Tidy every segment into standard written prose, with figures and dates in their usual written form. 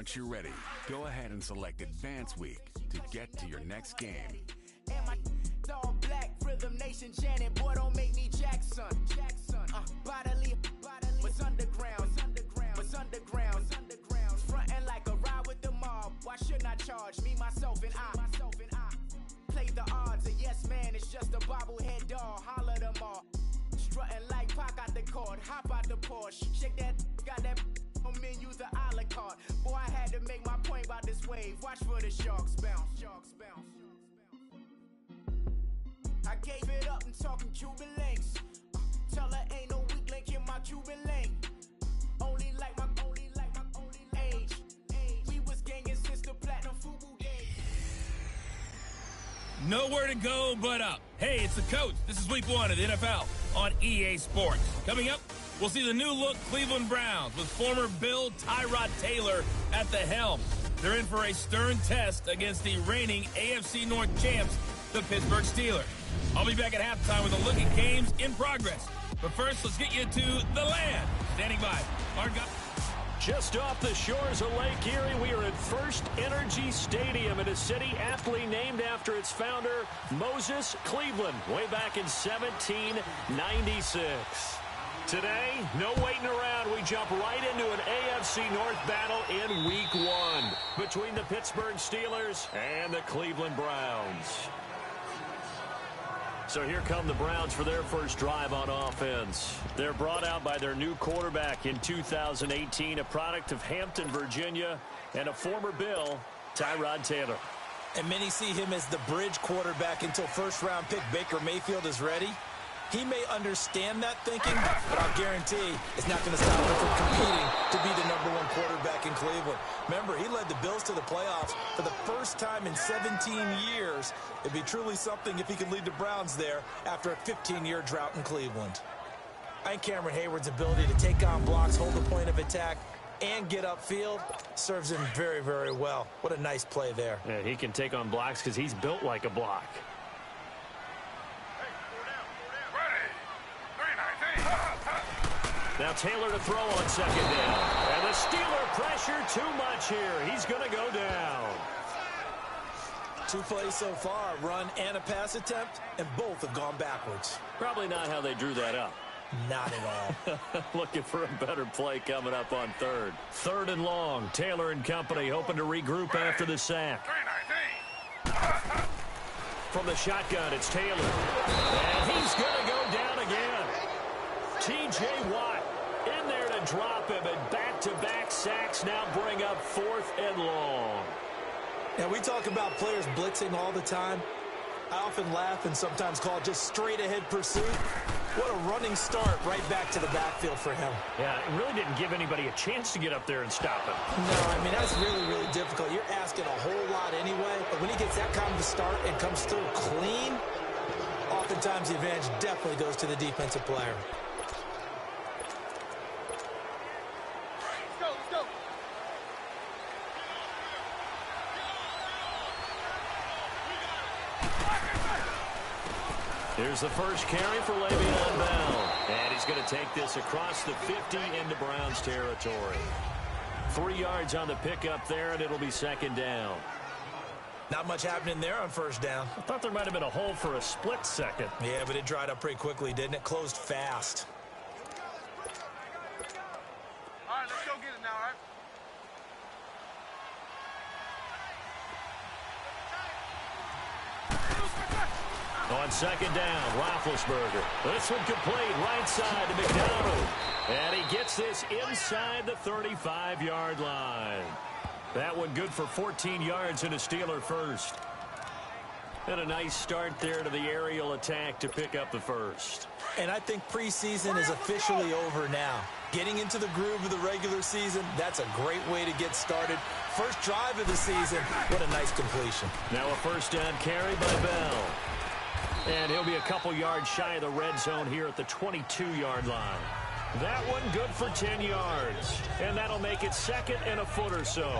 Once you're ready, go ahead and select Advance Week to get to your next game. And my all black, Rhythm Nation Janet, boy, don't make me Jackson. Bodily, what's underground, what's underground, frontin' like a ride with the mob. Why shouldn't I charge me, myself, and I? Play the odds, a yes man, it's just a bobblehead doll, holler them all. Strutting like Pac out the court, hop out the Porsche, shake that, got that on menu, the a la carte. Boy, I had to make my point about this wave, watch for the sharks bounce, sharks bounce. I gave it up, I'm talking Cuban links. Tell her ain't no weak link in my Cuban link. Only like my age. We was gangin' since the platinum FUBU days. Nowhere to go but up. Hey, it's the coach. This is week 1 of the NFL on EA Sports. Coming up, we'll see the new look Cleveland Browns with former Bill Tyrod Taylor at the helm. They're in for a stern test against the reigning AFC North champs, the Pittsburgh Steelers. I'll be back at halftime with a look at games in progress. But first, let's get you to the land. Standing by, our guy. Just off the shores of Lake Erie, we are at First Energy Stadium in a city aptly named after its founder, Moses Cleveland, way back in 1796. Today, no waiting around. We jump right into an AFC North battle in Week 1 between the Pittsburgh Steelers and the Cleveland Browns. So here come the Browns for their first drive on offense. They're brought out by their new quarterback in 2018, a product of Hampton, Virginia, and a former Bill, Tyrod Taylor. And many see him as the bridge quarterback until first-round pick Baker Mayfield is ready. He may understand that thinking, but I'll guarantee it's not going to stop him from competing to be the #1 quarterback in Cleveland. Remember, he led the Bills to the playoffs for the first time in 17 years. It'd be truly something if he could lead the Browns there after a 15-year drought in Cleveland. I think Cameron Hayward's ability to take on blocks, hold the point of attack, and get upfield serves him very, very well. What a nice play there. Yeah, he can take on blocks because he's built like a block. Now Taylor to throw on second down. And the Steeler pressure too much here. He's going to go down. 2 plays so far, a run and a pass attempt, and both have gone backwards. Probably not how they drew that up. Not at all. Looking for a better play coming up on third. 3rd and long. Taylor and company hoping to regroup after the sack. From the shotgun, it's Taylor. And he's going to go down again. T.J. Watt in there to drop him, and back-to-back sacks now bring up 4th and long. Now, we talk about players blitzing all the time. I often laugh and sometimes call it just straight-ahead pursuit. What a running start right back to the backfield for him. Yeah, it really didn't give anybody a chance to get up there and stop him. No, I mean, that's really, really difficult. You're asking a whole lot anyway, but when he gets that kind of a start and comes through clean, oftentimes the advantage definitely goes to the defensive player. Here's the first carry for Le'Veon Bell. And he's going to take this across the 50 into Browns territory. 3 yards on the pickup there, and it'll be 2nd down. Not much happening there on 1st down. I thought there might have been a hole for a split second. Yeah, but it dried up pretty quickly, didn't it? Closed fast. All right, let's go get it now, all right? On 2nd down, Roethlisberger. This one complete, right side to McDonald. And he gets this inside the 35-yard line. That one good for 14 yards and a Steeler first. And a nice start there to the aerial attack to pick up the first. And I think preseason is officially over now. Getting into the groove of the regular season, that's a great way to get started. First drive of the season, what a nice completion. Now a 1st down carry by Bell. And he'll be a couple yards shy of the red zone here at the 22-yard line. That one good for 10 yards. And that'll make it 2nd and a foot or so.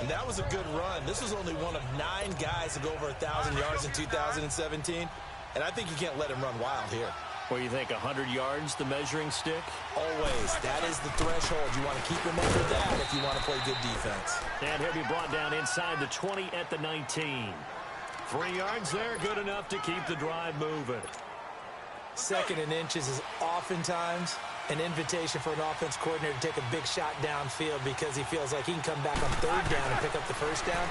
And that was a good run. This was only one of 9 guys to go over 1,000 yards in 2017. And I think you can't let him run wild here. Well, you think 100 yards, the measuring stick? Always. That is the threshold. You want to keep him under that if you want to play good defense. And he'll be brought down inside the 20 at the 19. 3 yards there, good enough to keep the drive moving. 2nd and inches is oftentimes an invitation for an offense coordinator to take a big shot downfield because he feels like he can come back on 3rd down and pick up the 1st down.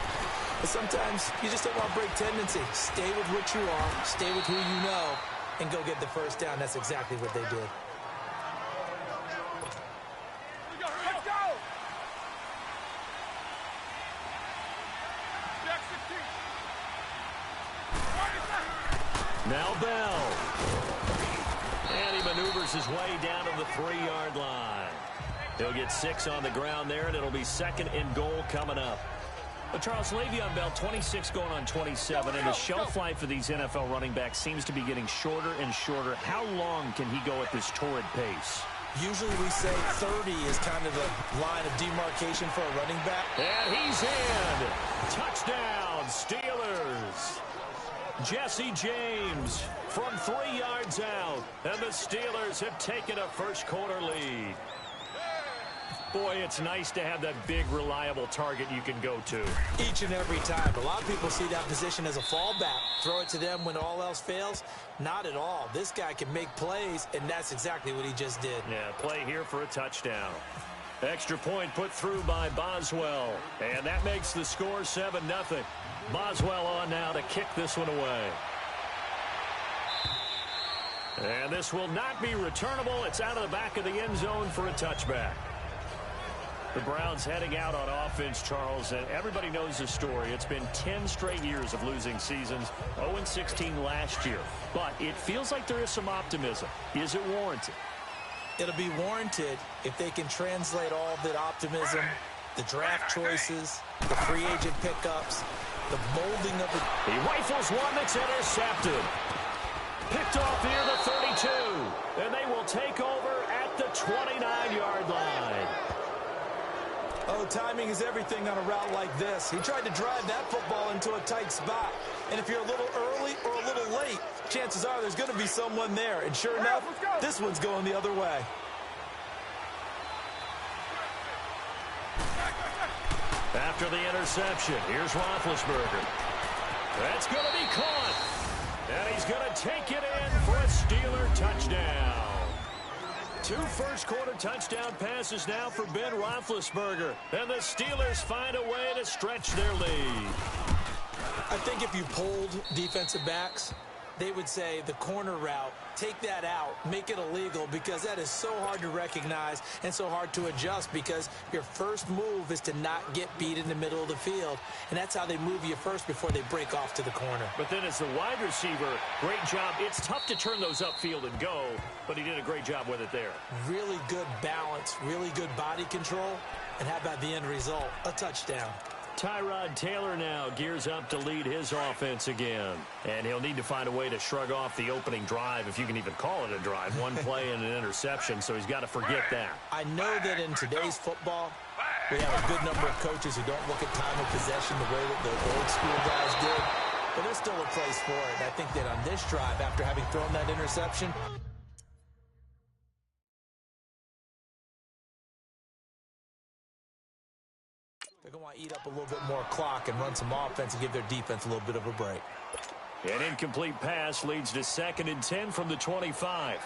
But sometimes you just don't want to break tendency. Stay with what you are, stay with who you know, and go get the 1st down. That's exactly what they did. Let's go! Now Bell. And he maneuvers his way down to the 3-yard line. He'll get 6 on the ground there, and it'll be 2nd and goal coming up. But Charles, Le'Veon Bell, 26 going on 27, and the shelf life for these NFL running backs seems to be getting shorter and shorter. How long can he go at this torrid pace? Usually we say 30 is kind of the line of demarcation for a running back. And he's in. Touchdown, Steelers. Jesse James from 3 yards out, and the Steelers have taken a first-quarter lead. Boy, it's nice to have that big, reliable target you can go to. Each and every time. A lot of people see that position as a fallback. Throw it to them when all else fails. Not at all. This guy can make plays, and that's exactly what he just did. Yeah, play here for a touchdown. Extra point put through by Boswell, and that makes the score 7-0. Boswell on now to kick this one away. And this will not be returnable. It's out of the back of the end zone for a touchback. The Browns heading out on offense, Charles, and everybody knows the story. It's been 10 straight years of losing seasons, 0-16 last year. But it feels like there is some optimism. Is it warranted? It'll be warranted if they can translate all of that optimism, the draft choices, the free agent pickups, the molding of it. He rifles one that's intercepted. Picked off near the 32. And they will take over at the 29-yard line. Oh, timing is everything on a route like this. He tried to drive that football into a tight spot. And if you're a little early or a little late, chances are there's going to be someone there. And sure enough, this one's going the other way. After the interception, here's Roethlisberger. That's going to be caught. And he's going to take it in for a Steeler touchdown. 2 first-quarter touchdown passes now for Ben Roethlisberger. And the Steelers find a way to stretch their lead. I think if you polled defensive backs, they would say the corner route, take that out, make it illegal, because that is so hard to recognize and so hard to adjust, because your first move is to not get beat in the middle of the field. And that's how they move you first before they break off to the corner. But then as the wide receiver, great job. It's tough to turn those upfield and go, but he did a great job with it there. Really good balance, really good body control. And how about the end result? A touchdown. Tyrod Taylor now gears up to lead his offense again. And he'll need to find a way to shrug off the opening drive, if you can even call it a drive. 1 play and an interception, so he's got to forget that. I know that in today's football, we have a good number of coaches who don't look at time of possession the way that the old school guys did. But there's still a place for it. And I think that on this drive, after having thrown that interception, they're going to want to eat up a little bit more clock and run some offense and give their defense a little bit of a break. An incomplete pass leads to 2nd and 10 from the 25.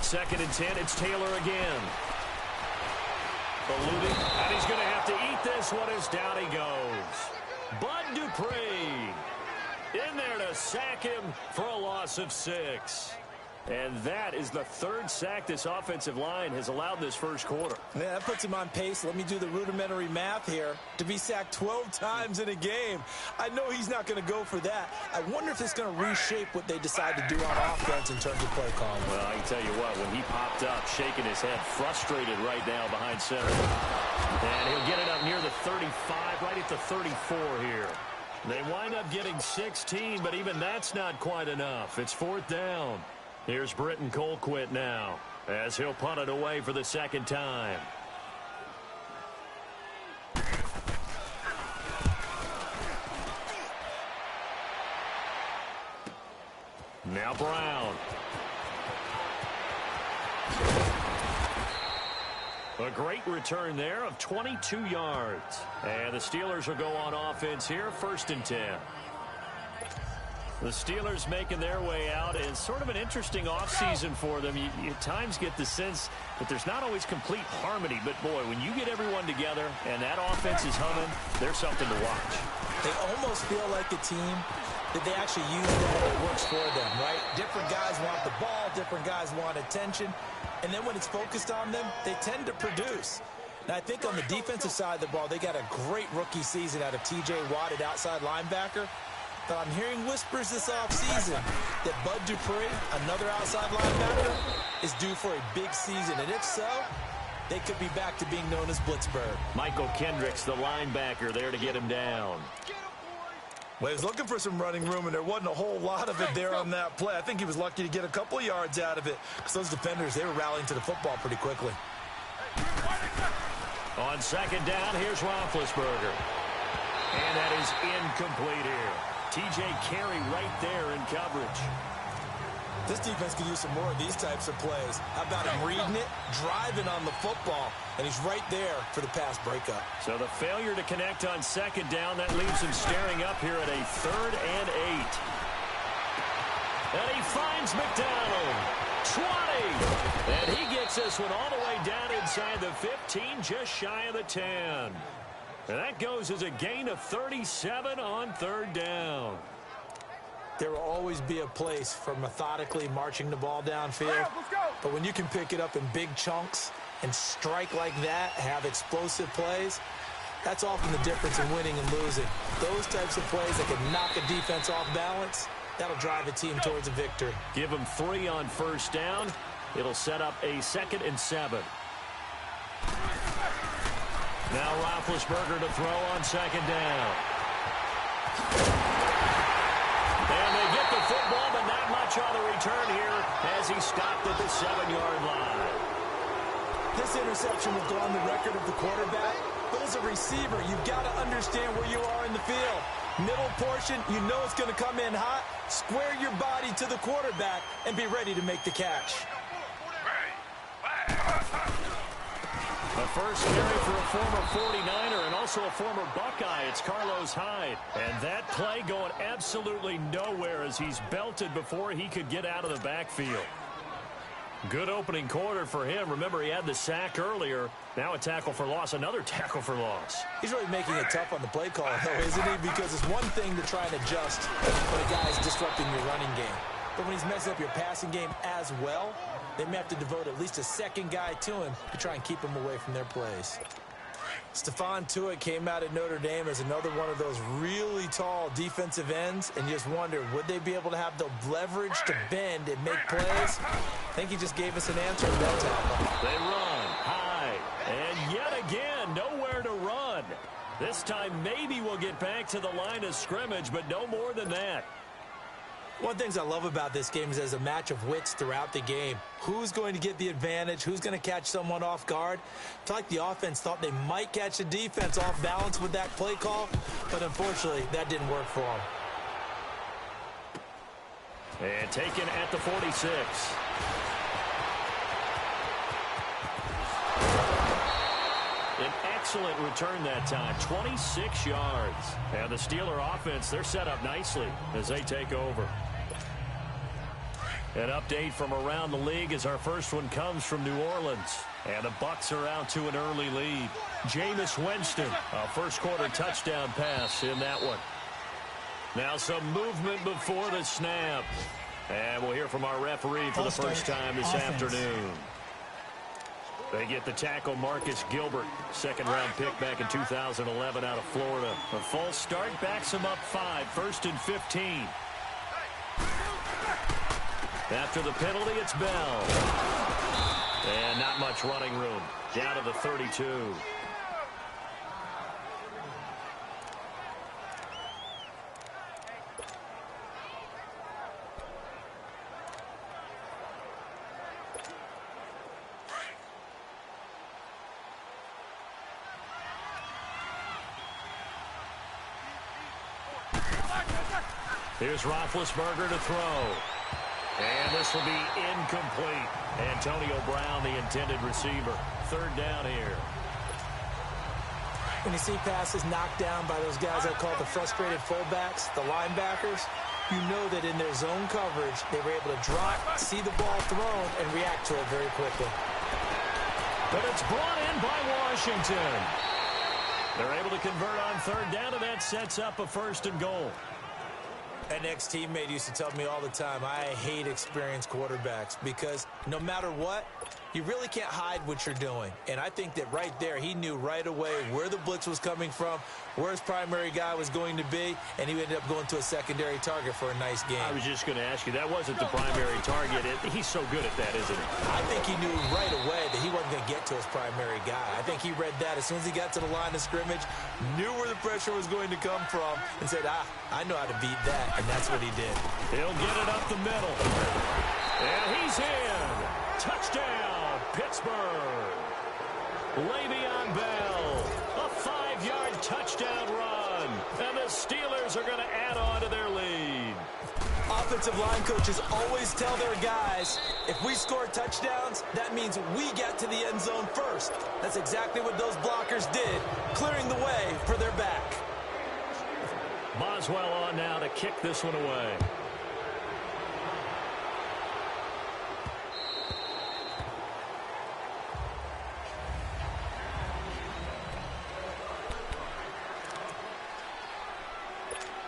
Second and 10, it's Taylor again. Ballooning, and he's going to have to eat this one as down he goes. Bud Dupree in there to sack him for a loss of 6. And that is the 3rd sack this offensive line has allowed this first quarter. Yeah, that puts him on pace. Let me do the rudimentary math here. To be sacked 12 times in a game, I know he's not going to go for that. I wonder if it's going to reshape what they decide to do on offense in terms of play calling. Well, I can tell you what, when he popped up, shaking his head, frustrated right now behind center. And he'll get it up near the 35, right at the 34 here. They wind up getting 16, but even that's not quite enough. It's 4th down. Here's Britton Colquitt now, as he'll punt it away for the 2nd time. Now Brown. A great return there of 22 yards. And the Steelers will go on offense here, 1st and 10. The Steelers making their way out. It's sort of an interesting offseason for them. You at times get the sense that there's not always complete harmony. But, boy, when you get everyone together and that offense is humming, there's something to watch. They almost feel like a team that they actually use that works for them, right? Different guys want the ball. Different guys want attention. And then when it's focused on them, they tend to produce. Now, I think on the defensive side of the ball, they got a great rookie season out of T.J. Watt at outside linebacker. But I'm hearing whispers this offseason that Bud Dupree, another outside linebacker, is due for a big season. And if so, they could be back to being known as Blitzburg. Michael Kendricks, the linebacker, there to get him down. Well, he was looking for some running room, and there wasn't a whole lot of it there on that play. I think he was lucky to get a couple of yards out of it because those defenders, they were rallying to the football pretty quickly. On 2nd down, here's Roethlisberger. And that is incomplete here. T.J. Carey right there in coverage. This defense could use some more of these types of plays. How about him reading it, driving on the football, and he's right there for the pass breakup. So the failure to connect on 2nd down, that leaves him staring up here at a 3rd and 8. And he finds McDonald. 20. And he gets this one all the way down inside the 15, just shy of the 10. And that goes as a gain of 37 on 3rd down. There will always be a place for methodically marching the ball downfield. But when you can pick it up in big chunks and strike like that, have explosive plays, that's often the difference in winning and losing. Those types of plays that can knock a defense off balance, that'll drive a team towards a victory. Give them 3 on 1st down. It'll set up a 2nd and 7. Now Roethlisberger to throw on 2nd down. And they get the football, but not much on the return here as he stopped at the 7-yard line. This interception will go on the record of the quarterback, but as a receiver, you've got to understand where you are in the field. Middle portion, you know it's going to come in hot. Square your body to the quarterback and be ready to make the catch. The first carry for a former 49er and also a former Buckeye. It's Carlos Hyde. And that play going absolutely nowhere as he's belted before he could get out of the backfield. Good opening quarter for him. Remember, he had the sack earlier. Now a tackle for loss, another tackle for loss. He's really making it tough on the play call, though, isn't he? Because it's one thing to try and adjust when a guy's disrupting your running game. But when he's messing up your passing game as well, they may have to devote at least a second guy to him to try and keep him away from their plays. Stephon Tuitt came out at Notre Dame as another one of those really tall defensive ends, and you just wonder, would they be able to have the leverage to bend and make plays? I think he just gave us an answer in that tackle. They run high, and yet again, nowhere to run. This time maybe we'll get back to the line of scrimmage, but no more than that. One of the things I love about this game is there's a match of wits throughout the game. Who's going to get the advantage? Who's going to catch someone off guard? I feel like the offense thought they might catch the defense off balance with that play call, but unfortunately, that didn't work for them. And taken at the 46. An excellent return that time, 26 yards. And the Steeler offense, they're set up nicely as they take over. An update from around the league as our first one comes from New Orleans. And the Bucs are out to an early lead. Jameis Winston, a first quarter touchdown pass in that one. Now some movement before the snap. And we'll hear from our referee for the first time this afternoon. They get the tackle, Marcus Gilbert, second-round pick back in 2011 out of Florida. A false start backs him up 5, 1st and 15. After the penalty, it's Bell. And not much running room. Down to the 32. Here's Roethlisberger to throw. And this will be incomplete. Antonio Brown, the intended receiver. Third down here. When you see passes knocked down by those guys I call the frustrated fullbacks, the linebackers, you know that in their zone coverage, they were able to drop, see the ball thrown, and react to it very quickly. But it's brought in by Washington. They're able to convert on third down, and that sets up a 1st and goal. An ex-teammate used to tell me all the time, I hate experienced quarterbacks because no matter what, you really can't hide what you're doing. And I think that right there, he knew right away where the blitz was coming from, where his primary guy was going to be, and he ended up going to a secondary target for a nice game. I was just going to ask you, that wasn't the primary target. He's so good at that, isn't he? I think he knew right away that he wasn't going to get to his primary guy. I think he read that as soon as he got to the line of scrimmage, knew where the pressure was going to come from, and said, I know how to beat that, and that's what he did. He'll get it up the middle. And he's in. Touchdown, Pittsburgh. Le'Veon Bell, a 5-yard touchdown run. And the Steelers are going to add on to their lead. Offensive line coaches always tell their guys, if we score touchdowns, that means we get to the end zone first. That's exactly what those blockers did, clearing the way for their back. Boswell on now to kick this one away.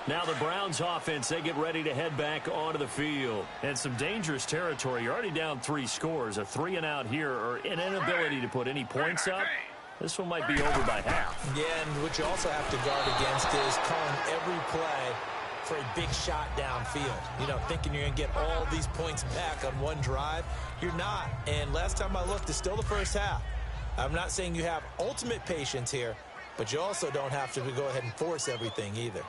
Now the Browns offense, they get ready to head back onto the field. And some dangerous territory. You're already down 3 scores. A 3 and out here, or an inability to put any points up. This one might be over by half. Yeah, and what you also have to guard against is calling every play for a big shot downfield. You know, thinking you're going to get all these points back on one drive. You're not. And last time I looked, it's still the first half. I'm not saying you have ultimate patience here, but you also don't have to go ahead and force everything either.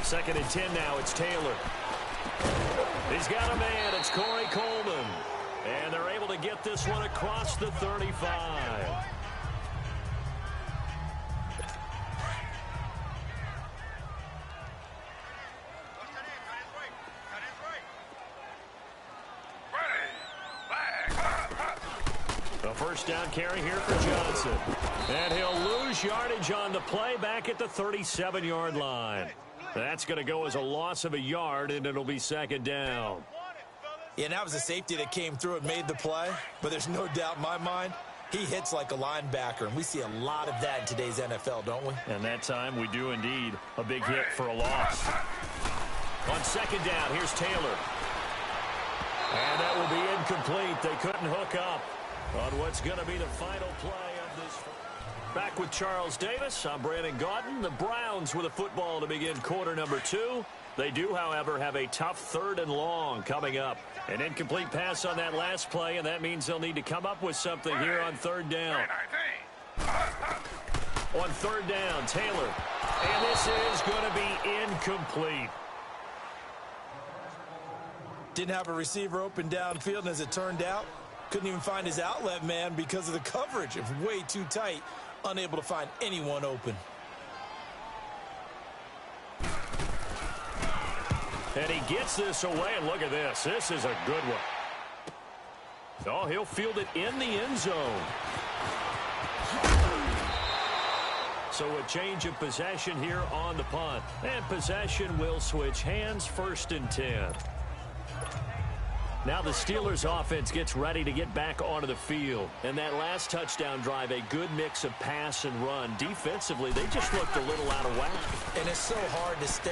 2nd and 10 now. It's Taylor. He's got a man. It's Corey Coleman. And they're able to get this one across the 35. A first down carry here for Johnson. And he'll lose yardage on the play back at the 37-yard line. That's going to go as a loss of a yard, and it'll be 2nd down. Yeah, and that was a safety that came through and made the play. But there's no doubt in my mind, he hits like a linebacker. And we see a lot of that in today's NFL, don't we? And that time we do indeed. A big hit for a loss. On 2nd down, here's Taylor. And that will be incomplete. They couldn't hook up on what's going to be the final play of this. Back with Charles Davis. I'm Brandon Gaudin. The Browns with a football to begin quarter number 2. They do, however, have a tough 3rd and long coming up. An incomplete pass on that last play, and that means they'll need to come up with something here on 3rd down. On 3rd down, Taylor. And this is going to be incomplete. Didn't have a receiver open downfield, and as it turned out, couldn't even find his outlet man because of the coverage. It was way too tight, unable to find anyone open. And he gets this away, and look at this. This is a good one. Oh, he'll field it in the end zone. So a change of possession here on the punt. And possession will switch hands, 1st and 10. Now the Steelers offense gets ready to get back onto the field. And that last touchdown drive, a good mix of pass and run. Defensively, they just looked a little out of whack. And it's so hard to stay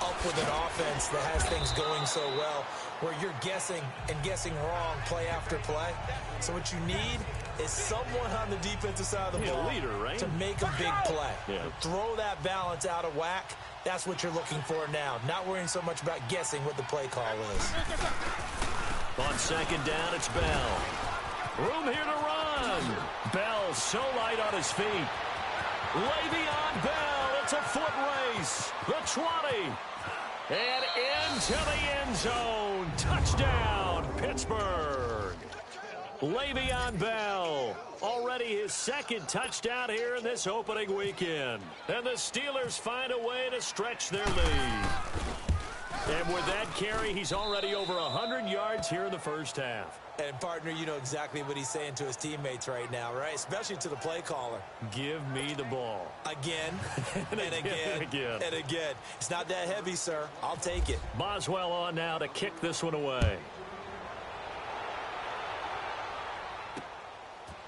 up with an offense that has things going so well, where you're guessing and guessing wrong play after play. So what you need is someone on the defensive side of the ball leader, right? to make a big play. Yeah. Throw that balance out of whack. That's what you're looking for now. Not worrying so much about guessing what the play call is. On 2nd down, it's Bell. Room here to run. Bell so light on his feet. Le'Veon Bell, it's a foot race. The 20. And into the end zone. Touchdown, Pittsburgh. Le'Veon Bell, already his second touchdown here in this opening weekend. And the Steelers find a way to stretch their lead. And with that carry, he's already over 100 yards here in the first half. And, partner, you know exactly what he's saying to his teammates right now, right? Especially to the play caller. Give me the ball. Again, and again, again. and again. It's not that heavy, sir. I'll take it. Boswell on now to kick this one away.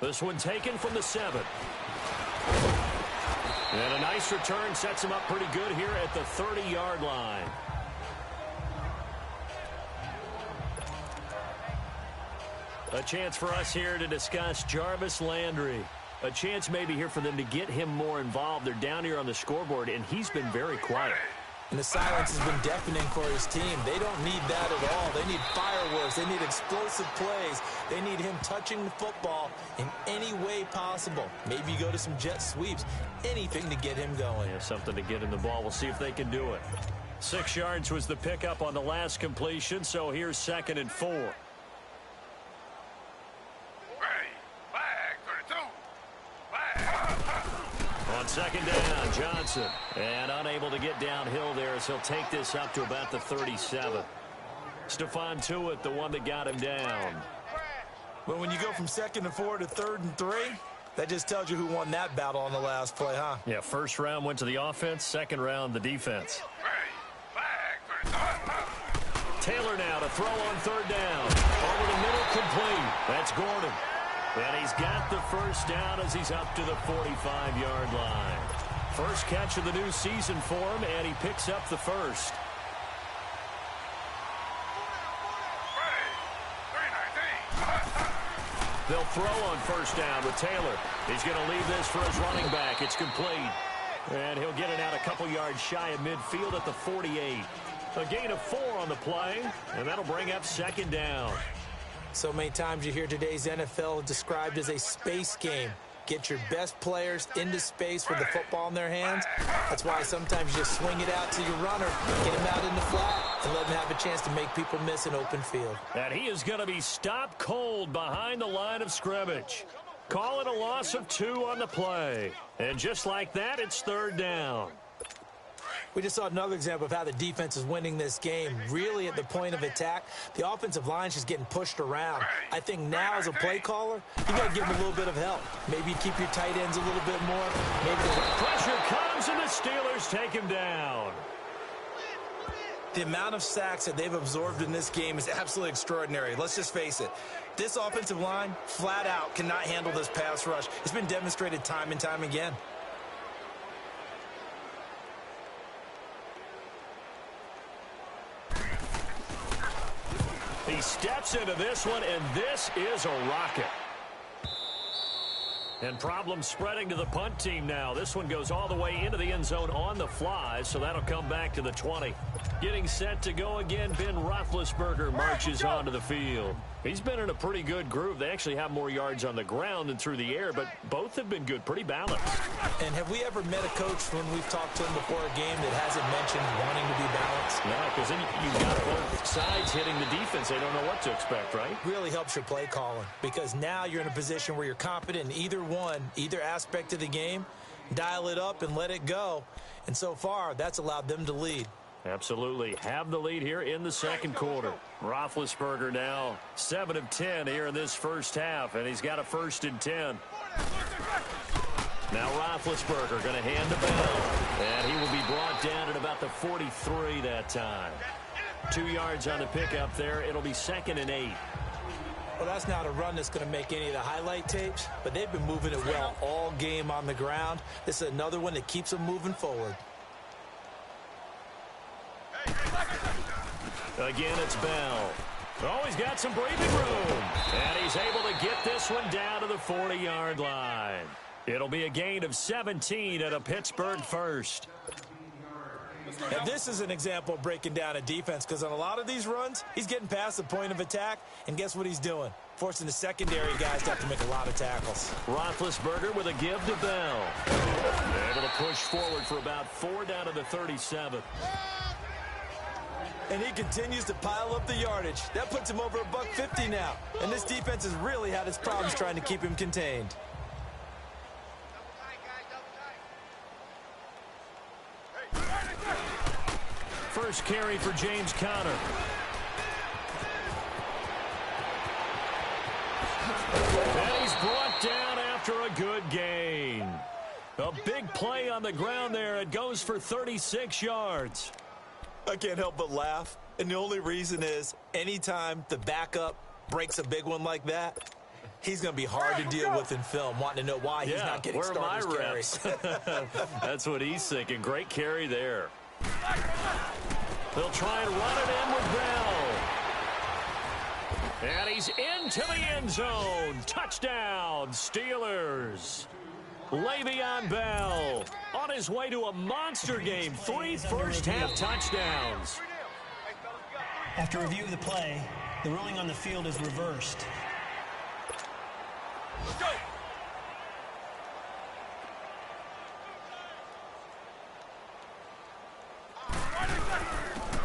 This one taken from the 7. And a nice return sets him up pretty good here at the 30-yard line. A chance for us here to discuss Jarvis Landry. A chance maybe here for them to get him more involved. They're down here on the scoreboard, and he's been very quiet. And the silence has been deafening for his team. They don't need that at all. They need fireworks. They need explosive plays. They need him touching the football in any way possible. Maybe you go to some jet sweeps. Anything to get him going. Yeah, something to get in the ball. We'll see if they can do it. 6 yards was the pickup on the last completion, so here's 2nd and 4. On 2nd down, Johnson. And unable to get downhill there as he'll take this up to about the 37. Stephon Tuitt, the one that got him down. But when you go from 2nd and 4 to 3rd and 3, that just tells you who won that battle on the last play, huh? Yeah, first round went to the offense, second round the defense. Taylor now to throw on 3rd down. Over the middle, complete. That's Gordon. And he's got the first down as he's up to the 45-yard line. First catch of the new season for him, and he picks up the first. They'll throw on 1st down with Taylor. He's going to leave this for his running back. It's complete. And he'll get it out a couple yards shy of midfield at the 48. A gain of 4 on the play, and that'll bring up 2nd down. So many times you hear today's NFL described as a space game. Get your best players into space with the football in their hands. That's why sometimes you just swing it out to your runner, get him out in the flat, and let him have a chance to make people miss an open field. And he is going to be stopped cold behind the line of scrimmage. Call it a loss of 2 on the play. And just like that, it's 3rd down. We just saw another example of how the defense is winning this game. Really at the point of attack, the offensive line is just getting pushed around. I think now as a play caller, you got to give them a little bit of help. Maybe keep your tight ends a little bit more. Maybe pressure comes and the Steelers take him down. The amount of sacks that they've absorbed in this game is absolutely extraordinary. Let's just face it. This offensive line, flat out, cannot handle this pass rush. It's been demonstrated time and time again. He steps into this one, and this is a rocket. And problems spreading to the punt team now. This one goes all the way into the end zone on the fly, so that'll come back to the 20. Getting set to go again, Ben Roethlisberger marches onto the field. He's been in a pretty good groove. They actually have more yards on the ground than through the air, but both have been good, pretty balanced. And have we ever met a coach when we've talked to him before a game that hasn't mentioned wanting to be balanced? No, because then you've got both sides hitting the defense. They don't know what to expect, right? Really helps your play calling, because now you're in a position where you're confident in either aspect of the game. Dial it up and let it go. And so far, that's allowed them to lead. Absolutely. Have the lead here in the second quarter. Roethlisberger now 7 of 10 here in this first half, and he's got a 1st and 10. Now Roethlisberger going to hand the ball, and he will be brought down at about the 43 that time. 2 yards on the pickup there. It'll be 2nd and 8. Well, that's not a run that's going to make any of the highlight tapes, but they've been moving it well all game on the ground. This is another one that keeps them moving forward. Again, it's Bell. Oh, he's got some breathing room. And he's able to get this one down to the 40-yard line. It'll be a gain of 17 at a Pittsburgh first. And this is an example of breaking down a defense, because on a lot of these runs, he's getting past the point of attack, and guess what he's doing? Forcing the secondary guys to have to make a lot of tackles. Roethlisberger with a give to Bell. Able to push forward for about 4 down to the 37. And he continues to pile up the yardage. That puts him over $150 now. And this defense has really had its problems trying to keep him contained. First carry for James Conner. And he's brought down after a good gain. A big play on the ground there. It goes for 36 yards. I can't help but laugh. And the only reason is anytime the backup breaks a big one like that, he's going to be hard to deal with in film, wanting to know why he's not getting starters carries. That's what he's thinking. Great carry there. They'll try and run it in with Bell. And he's into the end zone. Touchdown, Steelers. Le'Veon Bell on his way to a monster game. 3 first-half touchdowns. After review of the play, the ruling on the field is reversed.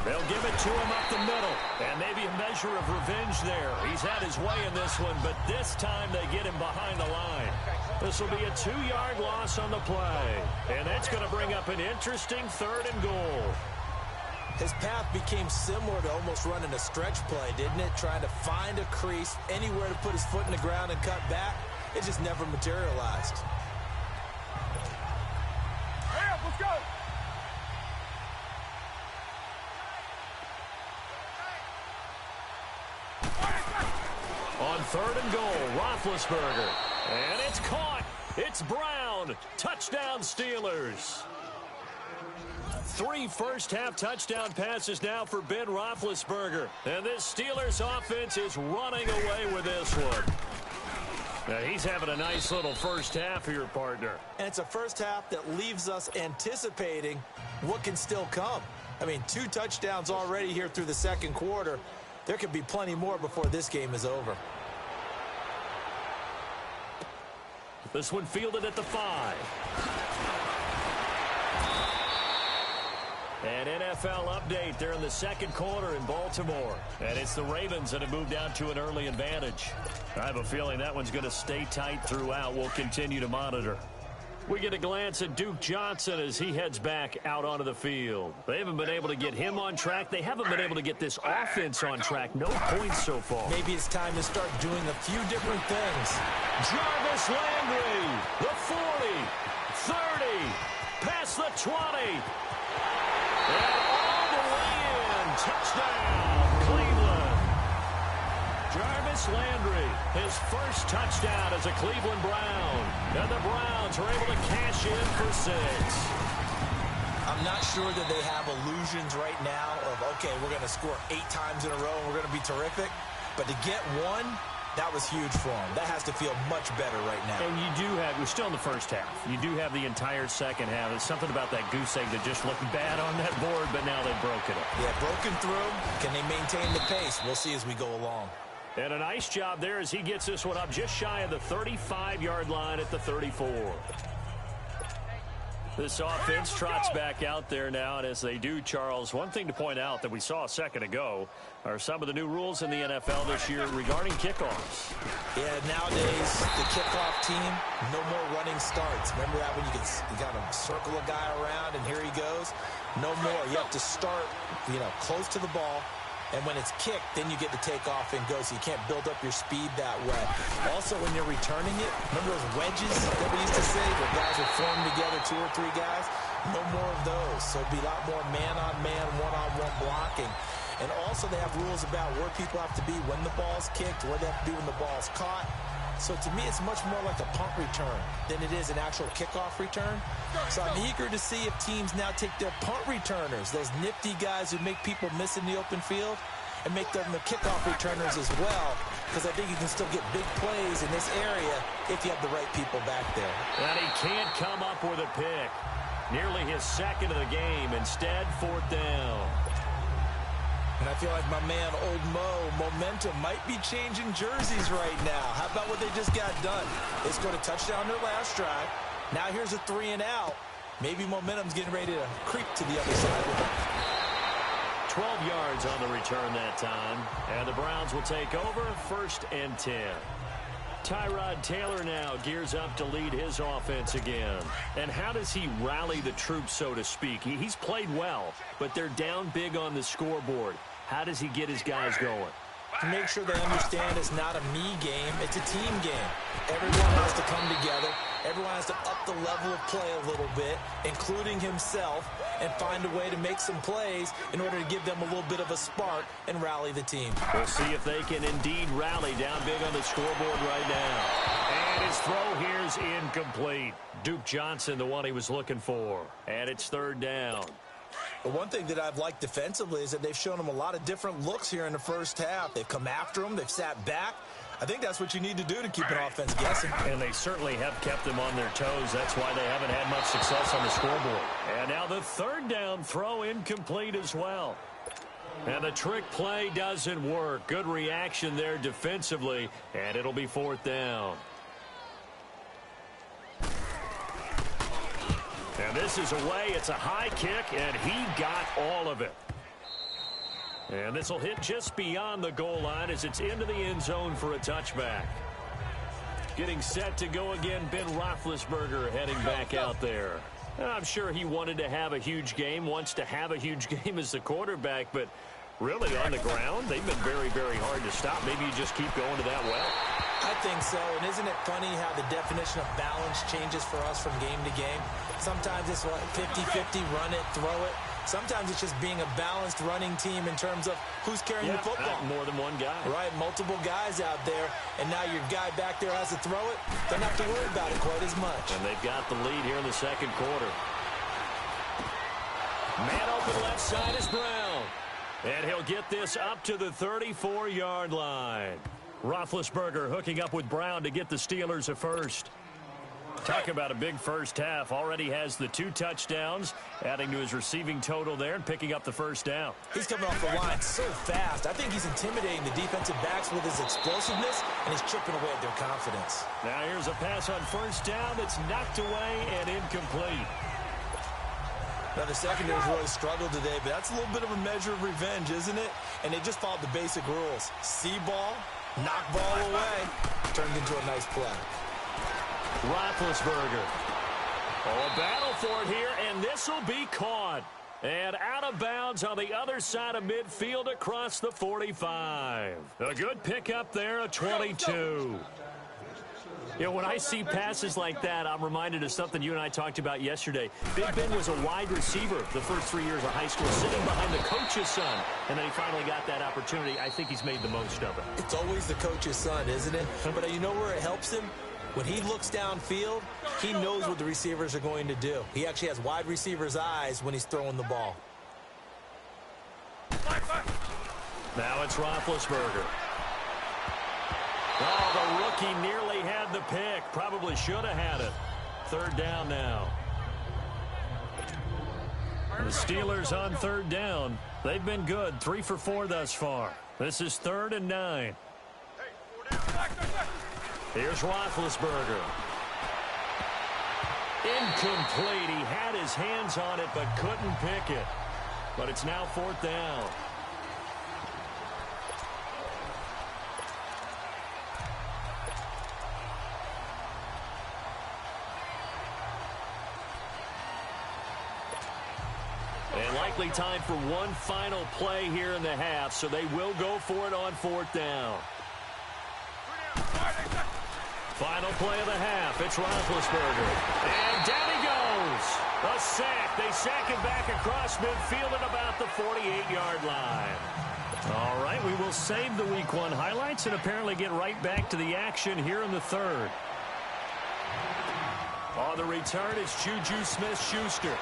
They'll give it to him up the middle. And maybe a measure of revenge there. He's had his way in this one, but this time they get him behind the line. This will be a 2-yard loss on the play. And that's going to bring up an interesting 3rd and goal. His path became similar to almost running a stretch play, didn't it? Trying to find a crease, anywhere to put his foot in the ground and cut back. It just never materialized. Hurry up, let's go! On 3rd and goal, Roethlisberger. And it's caught. It's Brown. Touchdown, Steelers. 3 first-half touchdown passes now for Ben Roethlisberger. And this Steelers offense is running away with this one. Now, he's having a nice little first half here, partner. And it's a first half that leaves us anticipating what can still come. I mean, 2 touchdowns already here through the second quarter. There could be plenty more before this game is over. This one fielded at the 5. An NFL update there in the second quarter in Baltimore. And it's the Ravens that have moved out to an early advantage. I have a feeling that one's going to stay tight throughout. We'll continue to monitor. We get a glance at Duke Johnson as he heads back out onto the field. They haven't been able to get him on track. They haven't been able to get this offense on track. No points so far. Maybe it's time to start doing a few different things. Jarvis Landry, the 40, 30, past the 20. And all the way in. Touchdown, Cleveland. Jarvis Landry, his first touchdown as a Cleveland Brown. And the Browns are able to cash in for 6. I'm not sure that they have illusions right now of, okay, we're going to score 8 times in a row and we're going to be terrific. But to get 1, that was huge for them. That has to feel much better right now. And you do have, we're still in the first half. You do have the entire second half. There's something about that goose egg that just looked bad on that board, but now they've broken it. Yeah, broken through. Can they maintain the pace? We'll see as we go along. And a nice job there as he gets this one up just shy of the 35-yard line at the 34. This offense trots back out there now, and as they do, Charles, one thing to point out that we saw a second ago are some of the new rules in the NFL this year regarding kickoffs. Yeah, nowadays, the kickoff team, no more running starts. Remember that when you got to circle a guy around, and here he goes? No more. You have to start, close to the ball. And when it's kicked, then you get to take off and go, so you can't build up your speed that way. Also, when you're returning it, remember those wedges that we used to say where guys would form together, 2 or 3 guys? No more of those. So it'd be a lot more man-on-man, one-on-one blocking. And also they have rules about where people have to be when the ball's kicked, where they have to be when the ball's caught. So to me, it's much more like a punt return than it is an actual kickoff return. So I'm eager to see if teams now take their punt returners, those nifty guys who make people miss in the open field, and make them the kickoff returners as well, because I think you can still get big plays in this area if you have the right people back there. And he can't come up with a pick. Nearly his second of the game. Instead, 4th down. And I feel like my man, Old Mo, momentum might be changing jerseys right now. How about what they just got done? They scored a touchdown their last drive. Now here's a 3 and out. Maybe momentum's getting ready to creep to the other side. 12 yards on the return that time. And the Browns will take over 1st and 10. Tyrod Taylor now gears up to lead his offense again. And how does he rally the troops, so to speak? He's played well, but they're down big on the scoreboard. How does he get his guys going? To make sure they understand it's not a me game, it's a team game. Everyone has to come together. Everyone has to up the level of play a little bit, including himself, and find a way to make some plays in order to give them a little bit of a spark and rally the team. We'll see if they can indeed rally down big on the scoreboard right now. And his throw here's incomplete. Duke Johnson, the one he was looking for. And it's 3rd down. But one thing that I've liked defensively is that they've shown him a lot of different looks here in the first half. They've come after him. They've sat back. I think that's what you need to do to keep an offense guessing. And they certainly have kept them on their toes. That's why they haven't had much success on the scoreboard. And now the 3rd down throw incomplete as well. And the trick play doesn't work. Good reaction there defensively. And it'll be 4th down. And this is away. It's a high kick, and he got all of it. And this will hit just beyond the goal line as it's into the end zone for a touchback. Getting set to go again, Ben Roethlisberger heading back out there. I'm sure he wanted to have a huge game, wants to have a huge game as the quarterback, but really on the ground, they've been very, very hard to stop. Maybe you just keep going to that well. I think so, and isn't it funny how the definition of balance changes for us from game to game? Sometimes it's 50-50, run it, throw it. Sometimes it's just being a balanced running team in terms of who's carrying the football. More than one guy. Right, multiple guys out there, and now your guy back there has to throw it. Don't have to worry about it quite as much. And they've got the lead here in the 2nd quarter. Man open left side is Brown. And he'll get this up to the 34-yard line. Roethlisberger hooking up with Brown to get the Steelers a first. Talk about a big first half. Already has the 2 touchdowns, adding to his receiving total there and picking up the 1st down. He's coming off the line so fast. I think he's intimidating the defensive backs with his explosiveness, and he's chipping away at their confidence. Now here's a pass on 1st down that's knocked away and incomplete. Now, the secondary's really struggled today, but that's a little bit of a measure of revenge, isn't it? And they just followed the basic rules. See ball, knock ball away, turned into a nice play. Roethlisberger. Oh, a battle for it here, and this will be caught. And out of bounds on the other side of midfield across the 45. A good pickup there, a 22. You know, when I see passes like that, I'm reminded of something you and I talked about yesterday. Big Ben was a wide receiver the first 3 years of high school, sitting behind the coach's son, and then he finally got that opportunity. I think he's made the most of it. It's always the coach's son, isn't it? But you know where it helps him? When he looks downfield, he knows what the receivers are going to do. He actually has wide receivers' eyes when he's throwing the ball. Now it's Roethlisberger. Oh, the rookie nearly had the pick. Probably should have had it. 3rd down now. The Steelers on 3rd down. They've been good. 3 for 4 thus far. This is 3rd and 9. Here's Roethlisberger. Incomplete. He had his hands on it but couldn't pick it. But it's now 4th down. And likely time for one final play here in the half, so they will go for it on 4th down. Final play of the half. It's Roethlisberger. And down he goes. A sack. They sack him back across midfield at about the 48-yard line. All right, we will save the Week 1 highlights and apparently get right back to the action here in the 3rd. On the return, it's Juju Smith-Schuster.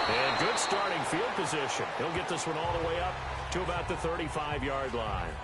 And good starting field position. He'll get this one all the way up to about the 35-yard line.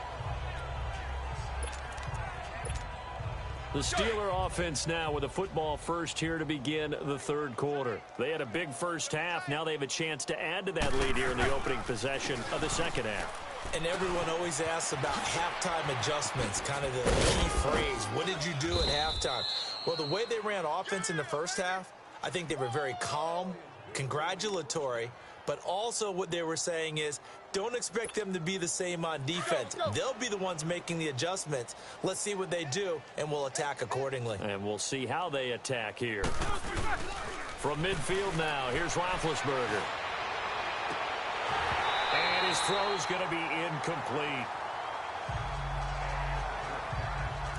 The Steeler offense now with a football first here to begin the 3rd quarter. They had a big first half. Now they have a chance to add to that lead here in the opening possession of the 2nd half. And everyone always asks about halftime adjustments, kind of the key phrase. What did you do at halftime? Well, the way they ran offense in the first half, I think they were very calm, congratulatory, But also what they were saying is, don't expect them to be the same on defense. They'll be the ones making the adjustments. Let's see what they do, and we'll attack accordingly. And we'll see how they attack here. From midfield now, here's Roethlisberger. And his throw's going to be incomplete.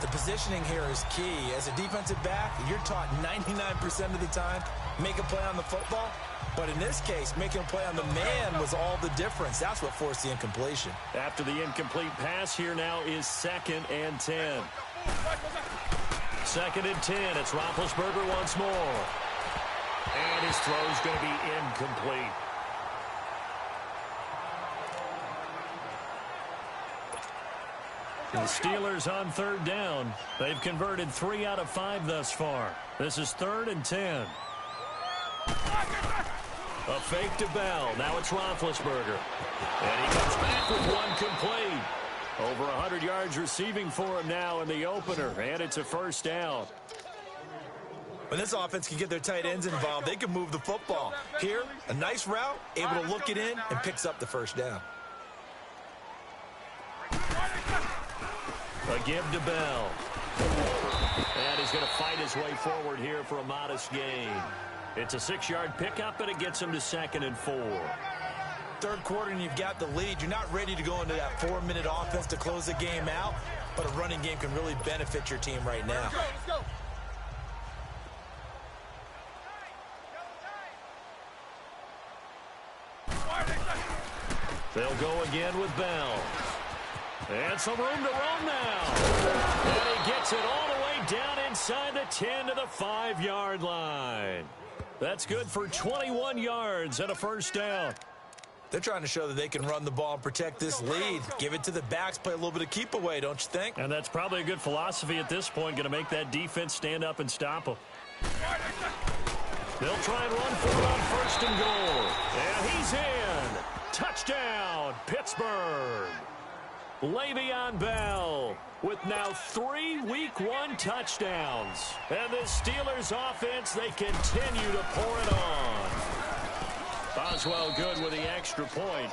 The positioning here is key. As a defensive back, you're taught 99% of the time, make a play on the football. But in this case, making a play on the man was all the difference. That's what forced the incompletion. After the incomplete pass, here now is 2nd and 10. 2nd and 10. It's Roethlisberger once more. And his throw's going to be incomplete. The Steelers on 3rd down. They've converted 3 out of 5 thus far. This is 3rd and 10. A fake to Bell. Now it's Roethlisberger. And he comes back with one complete. Over 100 yards receiving for him now in the opener. And it's a 1st down. When this offense can get their tight ends involved, they can move the football. Here, a nice route, able to look it in, and picks up the 1st down. A give to Bell. And he's going to fight his way forward here for a modest gain. It's a 6-yard pickup, and it gets him to 2nd and 4. 3rd quarter, and you've got the lead. You're not ready to go into that 4-minute offense to close the game out, but a running game can really benefit your team right now. Let's go. They'll go again with Bell. And some room to run now. And he gets it all the way down inside the 10 to the 5-yard line. That's good for 21 yards and a 1st down. They're trying to show that they can run the ball and protect this lead. Give it to the backs, play a little bit of keep away, don't you think? And that's probably a good philosophy at this point, going to make that defense stand up and stop them. They'll try and run for it on 1st and goal. And he's in. Touchdown, Pittsburgh. Le'Veon Bell with now 3 Week 1 touchdowns. And the Steelers offense, they continue to pour it on. Boswell good with the extra point.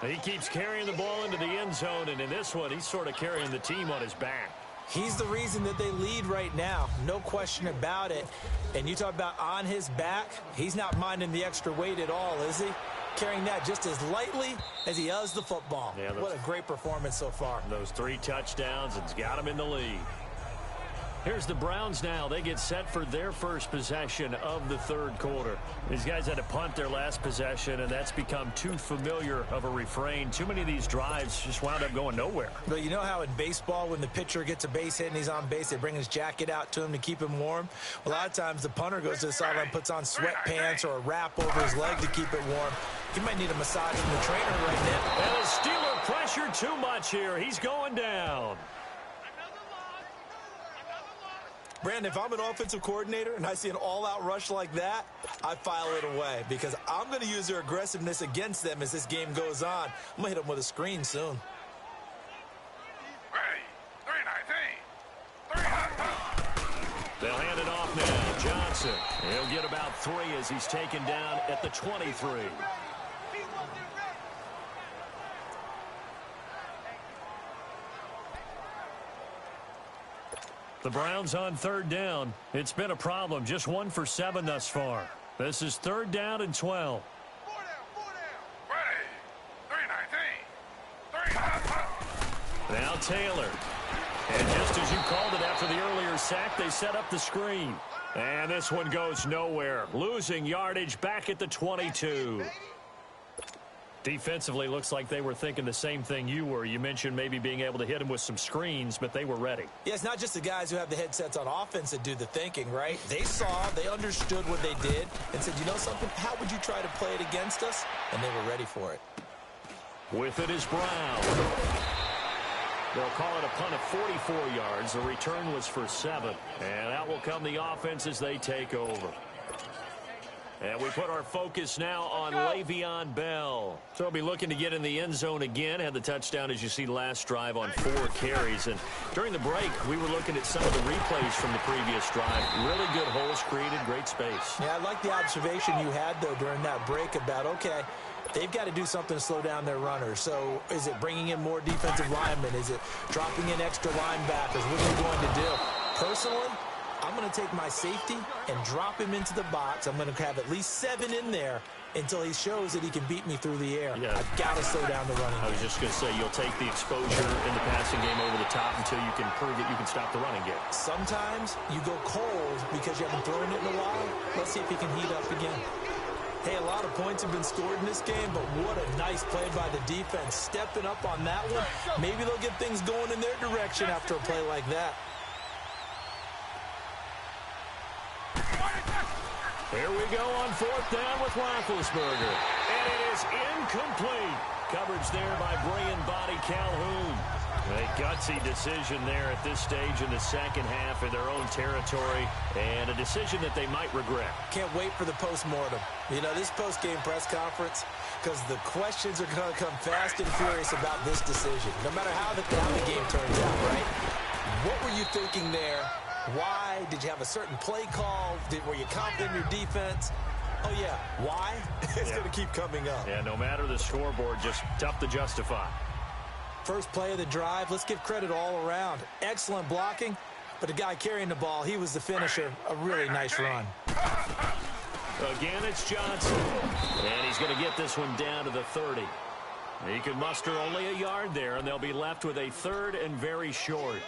He keeps carrying the ball into the end zone, and in this one, he's sort of carrying the team on his back. He's the reason that they lead right now. No question about it. And you talk about on his back, he's not minding the extra weight at all, is he? Carrying that just as lightly as he does the football. Yeah, what a great performance so far. Those 3 touchdowns, it's got him in the lead. Here's the Browns now. They get set for their first possession of the 3rd quarter. These guys had to punt their last possession, and that's become too familiar of a refrain. Too many of these drives just wound up going nowhere. But you know how in baseball, when the pitcher gets a base hit and he's on base, they bring his jacket out to him to keep him warm? A lot of times the punter goes to the sideline, puts on sweatpants or a wrap over his leg to keep it warm. He might need a massage from the trainer right now. And the Steeler pressure too much here. He's going down. Brandon, if I'm an offensive coordinator and I see an all-out rush like that, I file it away because I'm going to use their aggressiveness against them as this game goes on. I'm going to hit them with a screen soon. Ready. 3-19. They'll hand it off now. Johnson. He'll get about 3 as he's taken down at the 23. The Browns on 3rd down. It's been a problem. Just 1 for 7 thus far. This is 3rd down and 12. 4 down. Ready. 3-19. Now Taylor. And just as you called it after the earlier sack, they set up the screen. And this one goes nowhere. Losing yardage back at the 22. Defensively, looks like they were thinking the same thing you were. You mentioned maybe being able to hit them with some screens, but they were ready. Yeah, it's not just the guys who have the headsets on offense that do the thinking, right? They saw, they understood what they did, and said, you know something, how would you try to play it against us? And they were ready for it. With it is Brown. They'll call it a punt of 44 yards. The return was for 7. And out will come the offense as they take over. And we put our focus now on Le'Veon Bell. So he'll be looking to get in the end zone again. Had the touchdown, as you see, last drive on 4 carries. And during the break, we were looking at some of the replays from the previous drive. Really good holes created, great space. Yeah, I like the observation you had, though, during that break about, okay, they've got to do something to slow down their runners. So is it bringing in more defensive linemen? Is it dropping in extra linebackers? What are you going to do? Personally, I'm going to take my safety and drop him into the box. I'm going to have at least 7 in there until he shows that he can beat me through the air. Yeah. I've got to slow down the running game. I was just going to say, you'll take the exposure in the passing game over the top until you can prove that you can stop the running game. Sometimes you go cold because you haven't thrown it in a while. Let's see if he can heat up again. Hey, a lot of points have been scored in this game, but what a nice play by the defense. Stepping up on that one. Maybe they'll get things going in their direction after a play like that. Here we go on 4th down with Roethlisberger. And it is incomplete. Coverage there by Brian Body Calhoun. A gutsy decision there at this stage in the second half in their own territory, and a decision that they might regret. Can't wait for the post-mortem. You know, this post-game press conference, because the questions are going to come fast and furious about this decision, no matter how the game turns out, right? What were you thinking there? Why? Did you have a certain play call? Were you confident in your defense? Oh, yeah. Why? It's going to keep coming up. Yeah, no matter the scoreboard, just tough to justify. First play of the drive, let's give credit all around. Excellent blocking, but the guy carrying the ball, he was the finisher. A really nice run. Again, it's Johnson. And he's going to get this one down to the 30. He can muster only a yard there, and they'll be left with a 3rd and very short.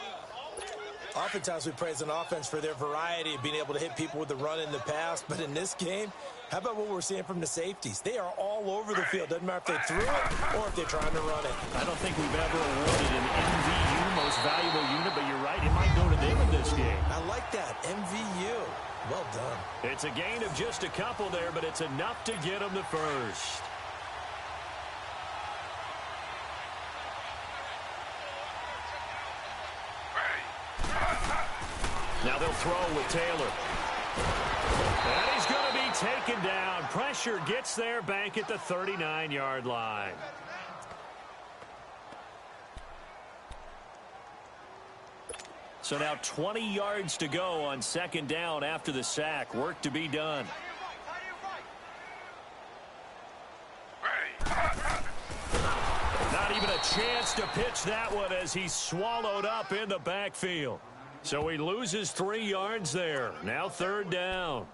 Oftentimes we praise an offense for their variety of being able to hit people with the run in the past, but in this game, how about what we're seeing from the safeties? They are all over the field. Doesn't matter if they threw it or if they're trying to run it. I don't think we've ever awarded an MVU, most valuable unit, but you're right, it might go to them in this game. I like that, MVU. Well done. It's a gain of just a couple there, but it's enough to get them the first. Now they'll throw with Taylor. And he's going to be taken down. Pressure gets there back at the 39-yard line. So now 20 yards to go on 2nd down after the sack. Work to be done. Not even a chance to pitch that one as he's swallowed up in the backfield. So he loses 3 yards there. Now 3rd down.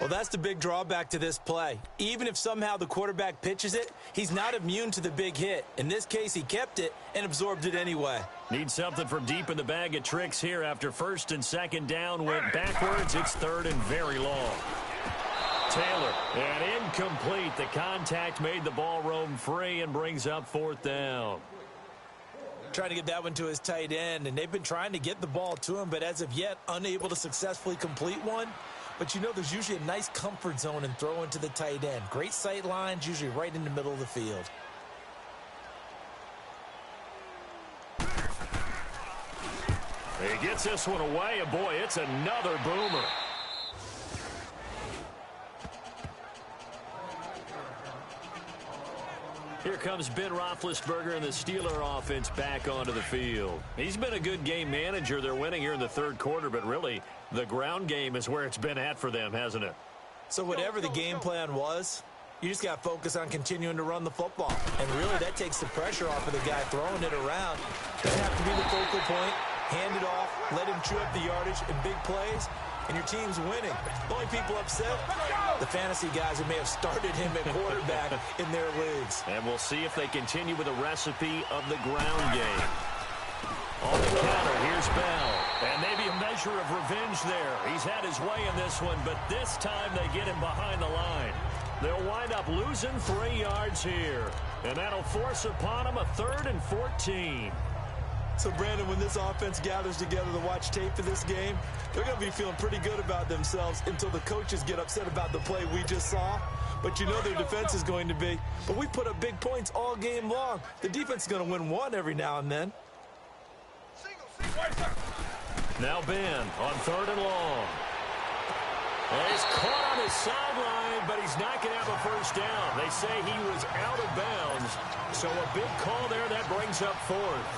Well, that's the big drawback to this play. Even if somehow the quarterback pitches it, he's not immune to the big hit. In this case, he kept it and absorbed it anyway. Need something from deep in the bag of tricks here after 1st and 2nd down went backwards. It's 3rd and very long. Taylor, and incomplete. The contact made the ball roam free and brings up 4th down. Trying to get that one to his tight end, and they've been trying to get the ball to him, but as of yet, unable to successfully complete one. But you know, there's usually a nice comfort zone in throwing to the tight end. Great sight lines, usually right in the middle of the field. He gets this one away, and boy, it's another boomer. Here comes Ben Roethlisberger and the Steeler offense back onto the field. He's been a good game manager. They're winning here in the 3rd quarter, but really the ground game is where it's been at for them, hasn't it? So whatever the game plan was, you just got to focus on continuing to run the football. And really that takes the pressure off of the guy throwing it around. Doesn't have to be the focal point. Hand it off, let him chew up the yardage in big plays, and your team's winning. The only people upset, the fantasy guys who may have started him at quarterback in their leagues. And we'll see if they continue with a recipe of the ground game. On the counter, here's Bell. And maybe a measure of revenge there. He's had his way in this one, but this time they get him behind the line. They'll wind up losing 3 yards here. And that'll force upon him a 3rd and 14. So, Brandon, when this offense gathers together to watch tape for this game, they're going to be feeling pretty good about themselves until the coaches get upset about the play we just saw. But you know their defense is going to be. But we put up big points all game long. The defense is going to win one every now and then. Now Ben on 3rd and long. And he's caught on his sideline, but he's not going to have a first down. They say he was out of bounds. So a big call there that brings up fourth.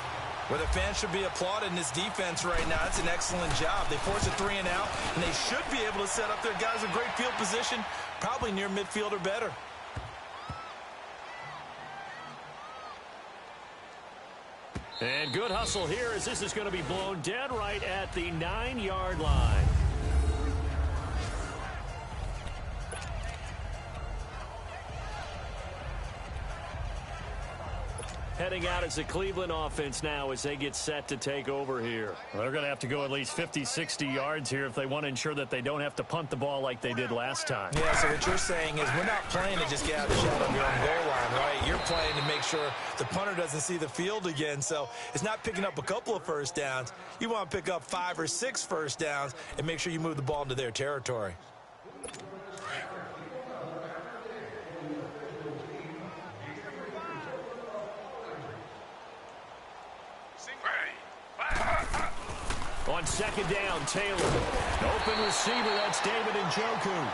Well, the fans should be applauding this defense right now. It's an excellent job. They force a 3 and out, and they should be able to set up their guys in great field position, probably near midfield or better. And good hustle here as this is going to be blown dead right at the 9-yard line. Heading out as the Cleveland offense now as they get set to take over here. Well, they're going to have to go at least 50, 60 yards here if they want to ensure that they don't have to punt the ball like they did last time. Yeah, so what you're saying is we're not playing to just get out of the shot on your own goal line, right? You're playing to make sure the punter doesn't see the field again. So it's not picking up a couple of first downs. You want to pick up 5 or 6 first downs and make sure you move the ball into their territory. On second down, Taylor. Open receiver, that's David Njoku.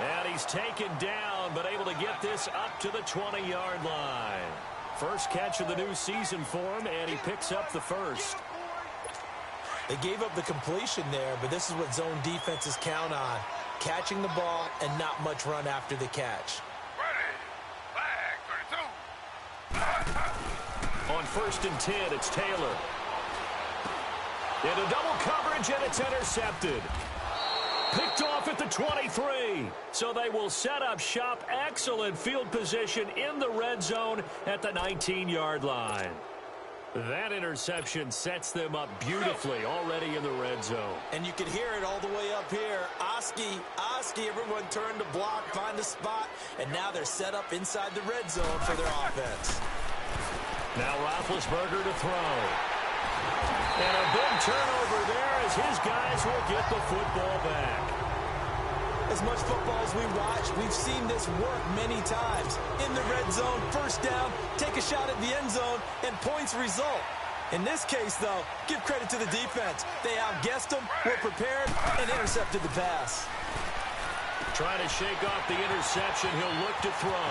And he's taken down, but able to get this up to the 20-yard line. First catch of the new season for him, and he picks up the first. They gave up the completion there, but this is what zone defenses count on. Catching the ball and not much run after the catch. On 1st and 10, it's Taylor. Into double coverage, and it's intercepted. Picked off at the 23. So they will set up shop. Excellent field position in the red zone at the 19-yard line. That interception sets them up beautifully already in the red zone. And you can hear it all the way up here. Oski, everyone turned to block, find a spot, and now they're set up inside the red zone for their offense. Now Roethlisberger to throw. And a big turnover there as his guys will get the football back. As much football as we watch, we've seen this work many times. In the red zone, first down, take a shot at the end zone, and points result. In this case, though, give credit to the defense. They outguessed them, were prepared, and intercepted the pass. Trying to shake off the interception, he'll look to throw.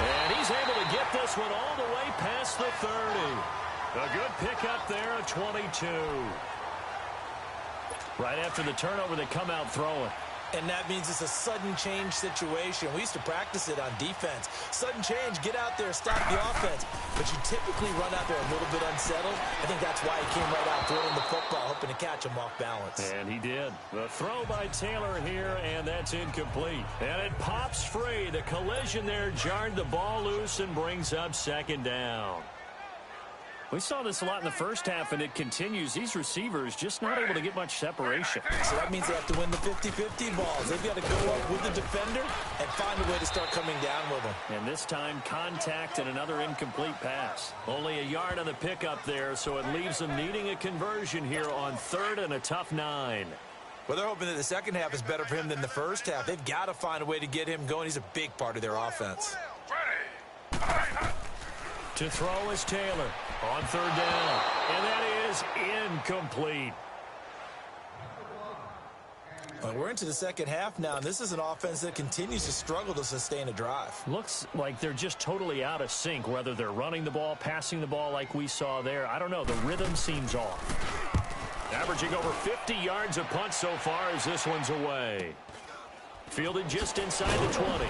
And he's able to get this one all the way past the 30. A good pickup there at 22. Right after the turnover, they come out throwing. And that means it's a sudden change situation. We used to practice it on defense. Sudden change, get out there, stop the offense. But you typically run out there a little bit unsettled. I think that's why he came right out throwing the football, hoping to catch him off balance. And he did. The throw by Taylor here, and that's incomplete. And it pops free. The collision there jarred the ball loose and brings up second down. We saw this a lot in the first half, and it continues. These receivers just not able to get much separation. So that means they have to win the 50-50 balls. They've got to go up with the defender and find a way to start coming down with them. And this time, contact and another incomplete pass. Only a yard on the pickup there, so it leaves them needing a conversion here on 3rd and a tough 9. Well, they're hoping that the second half is better for him than the first half. They've got to find a way to get him going. He's a big part of their offense. To throw is Taylor on 3rd down, and that is incomplete. Well, we're into the second half now, and this is an offense that continues to struggle to sustain a drive. Looks like they're just totally out of sync, whether they're running the ball, passing the ball like we saw there. I don't know. The rhythm seems off. Averaging over 50 yards a punt so far as this one's away. Fielded just inside the 20.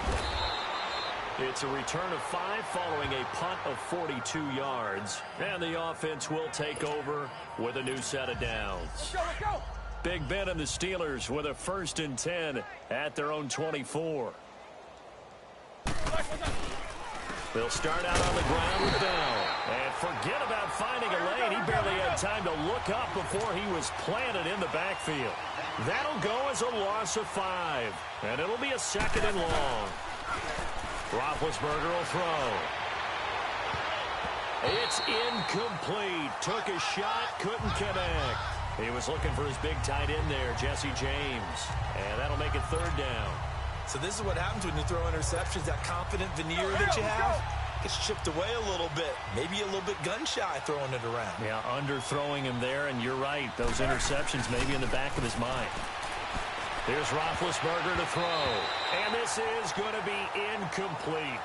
It's a return of 5 following a punt of 42 yards. And the offense will take over with a new set of downs. Let's go. Big Ben and the Steelers with a 1st and 10 at their own 24. They'll start out on the ground with Bell. And forget about finding a lane. He barely had time to look up before he was planted in the backfield. That'll go as a loss of 5. And it'll be a 2nd and long. Roethlisberger will throw. It's incomplete. Took a shot, couldn't connect. He was looking for his big tight end there, Jesse James. And that'll make it 3rd down. So this is what happens when you throw interceptions. That confident veneer that you have gets chipped away a little bit. Maybe a little bit gun-shy throwing it around. Yeah, underthrowing him there, and you're right. Those interceptions may be in the back of his mind. Here's Roethlisberger to throw. And this is going to be incomplete.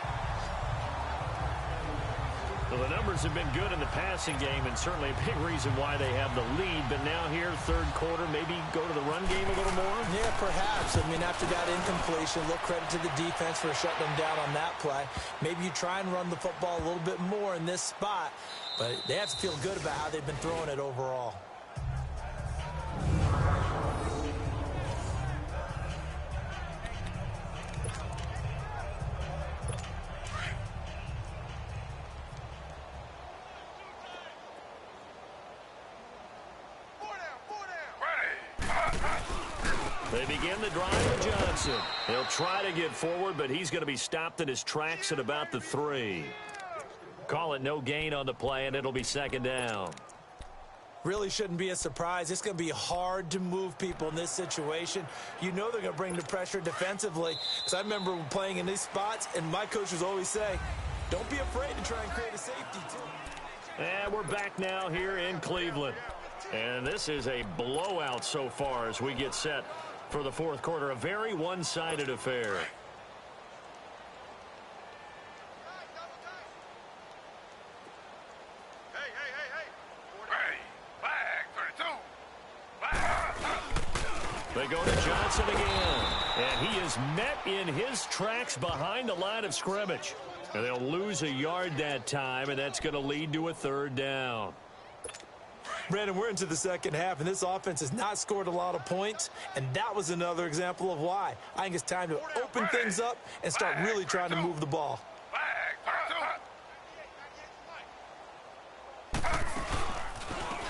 Well, the numbers have been good in the passing game, and certainly a big reason why they have the lead. But now here, third quarter, maybe go to the run game a little more? Yeah, perhaps. I mean, after that incompletion, a little credit to the defense for shutting them down on that play. Maybe you try and run the football a little bit more in this spot, but they have to feel good about how they've been throwing it overall. They begin the drive with Johnson. He'll try to get forward, but he's going to be stopped in his tracks at about the 3. Call it no gain on the play, and it'll be second down. Really shouldn't be a surprise. It's going to be hard to move people in this situation. You know they're going to bring the pressure defensively. Because I remember playing in these spots, and my coaches always say, don't be afraid to try and create a safety, too. And we're back now here in Cleveland. And this is a blowout so far as we get set for the fourth quarter. A very one-sided affair. They go to Johnson again. And he is met in his tracks behind the line of scrimmage. And they'll lose a yard that time, and that's going to lead to a third down. Brandon, we're into the second half, and this offense has not scored a lot of points, and that was another example of why. I think it's time to open things up and start really trying to move the ball.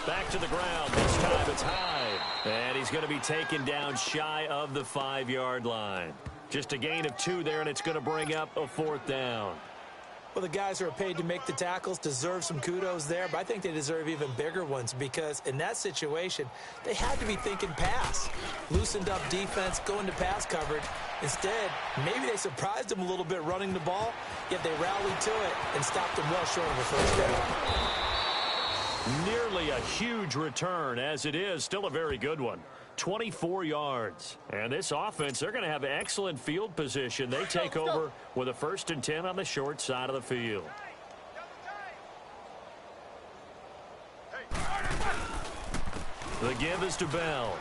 Back to the ground. This time it's Hyde. And he's going to be taken down shy of the 5-yard line. Just a gain of 2 there, and it's going to bring up a fourth down. Well, the guys who are paid to make the tackles deserve some kudos there, but I think they deserve even bigger ones because in that situation, they had to be thinking pass. Loosened up defense, going to pass coverage. Instead, maybe they surprised them a little bit running the ball, yet they rallied to it and stopped them well short of a first down. Nearly a huge return, as it is still a very good one. 24 yards. And this offense, they're going to have excellent field position. They take over with a 1st and 10 on the short side of the field. The give is to Bell.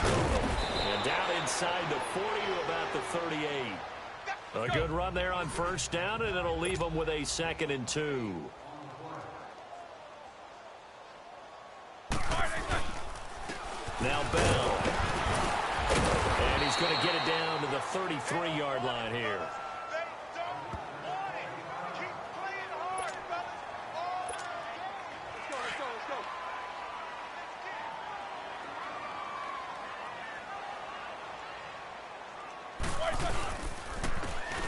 And down inside the 40 to about the 38. A good run there on first down, and it'll leave them with a 2nd and 2. Now Bell. And he's going to get it down to the 33-yard line here.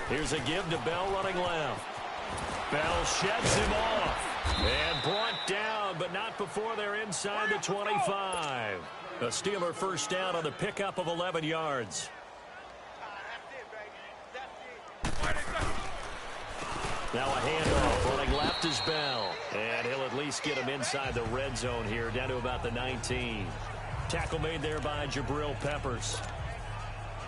Here's a give to Bell running left. Bell sheds him off. And brought down, but not before they're inside the 25. A Steeler first down on the pickup of 11 yards. Now a handoff. Running left is Bell. And he'll at least get him inside the red zone here, down to about the 19. Tackle made there by Jabril Peppers.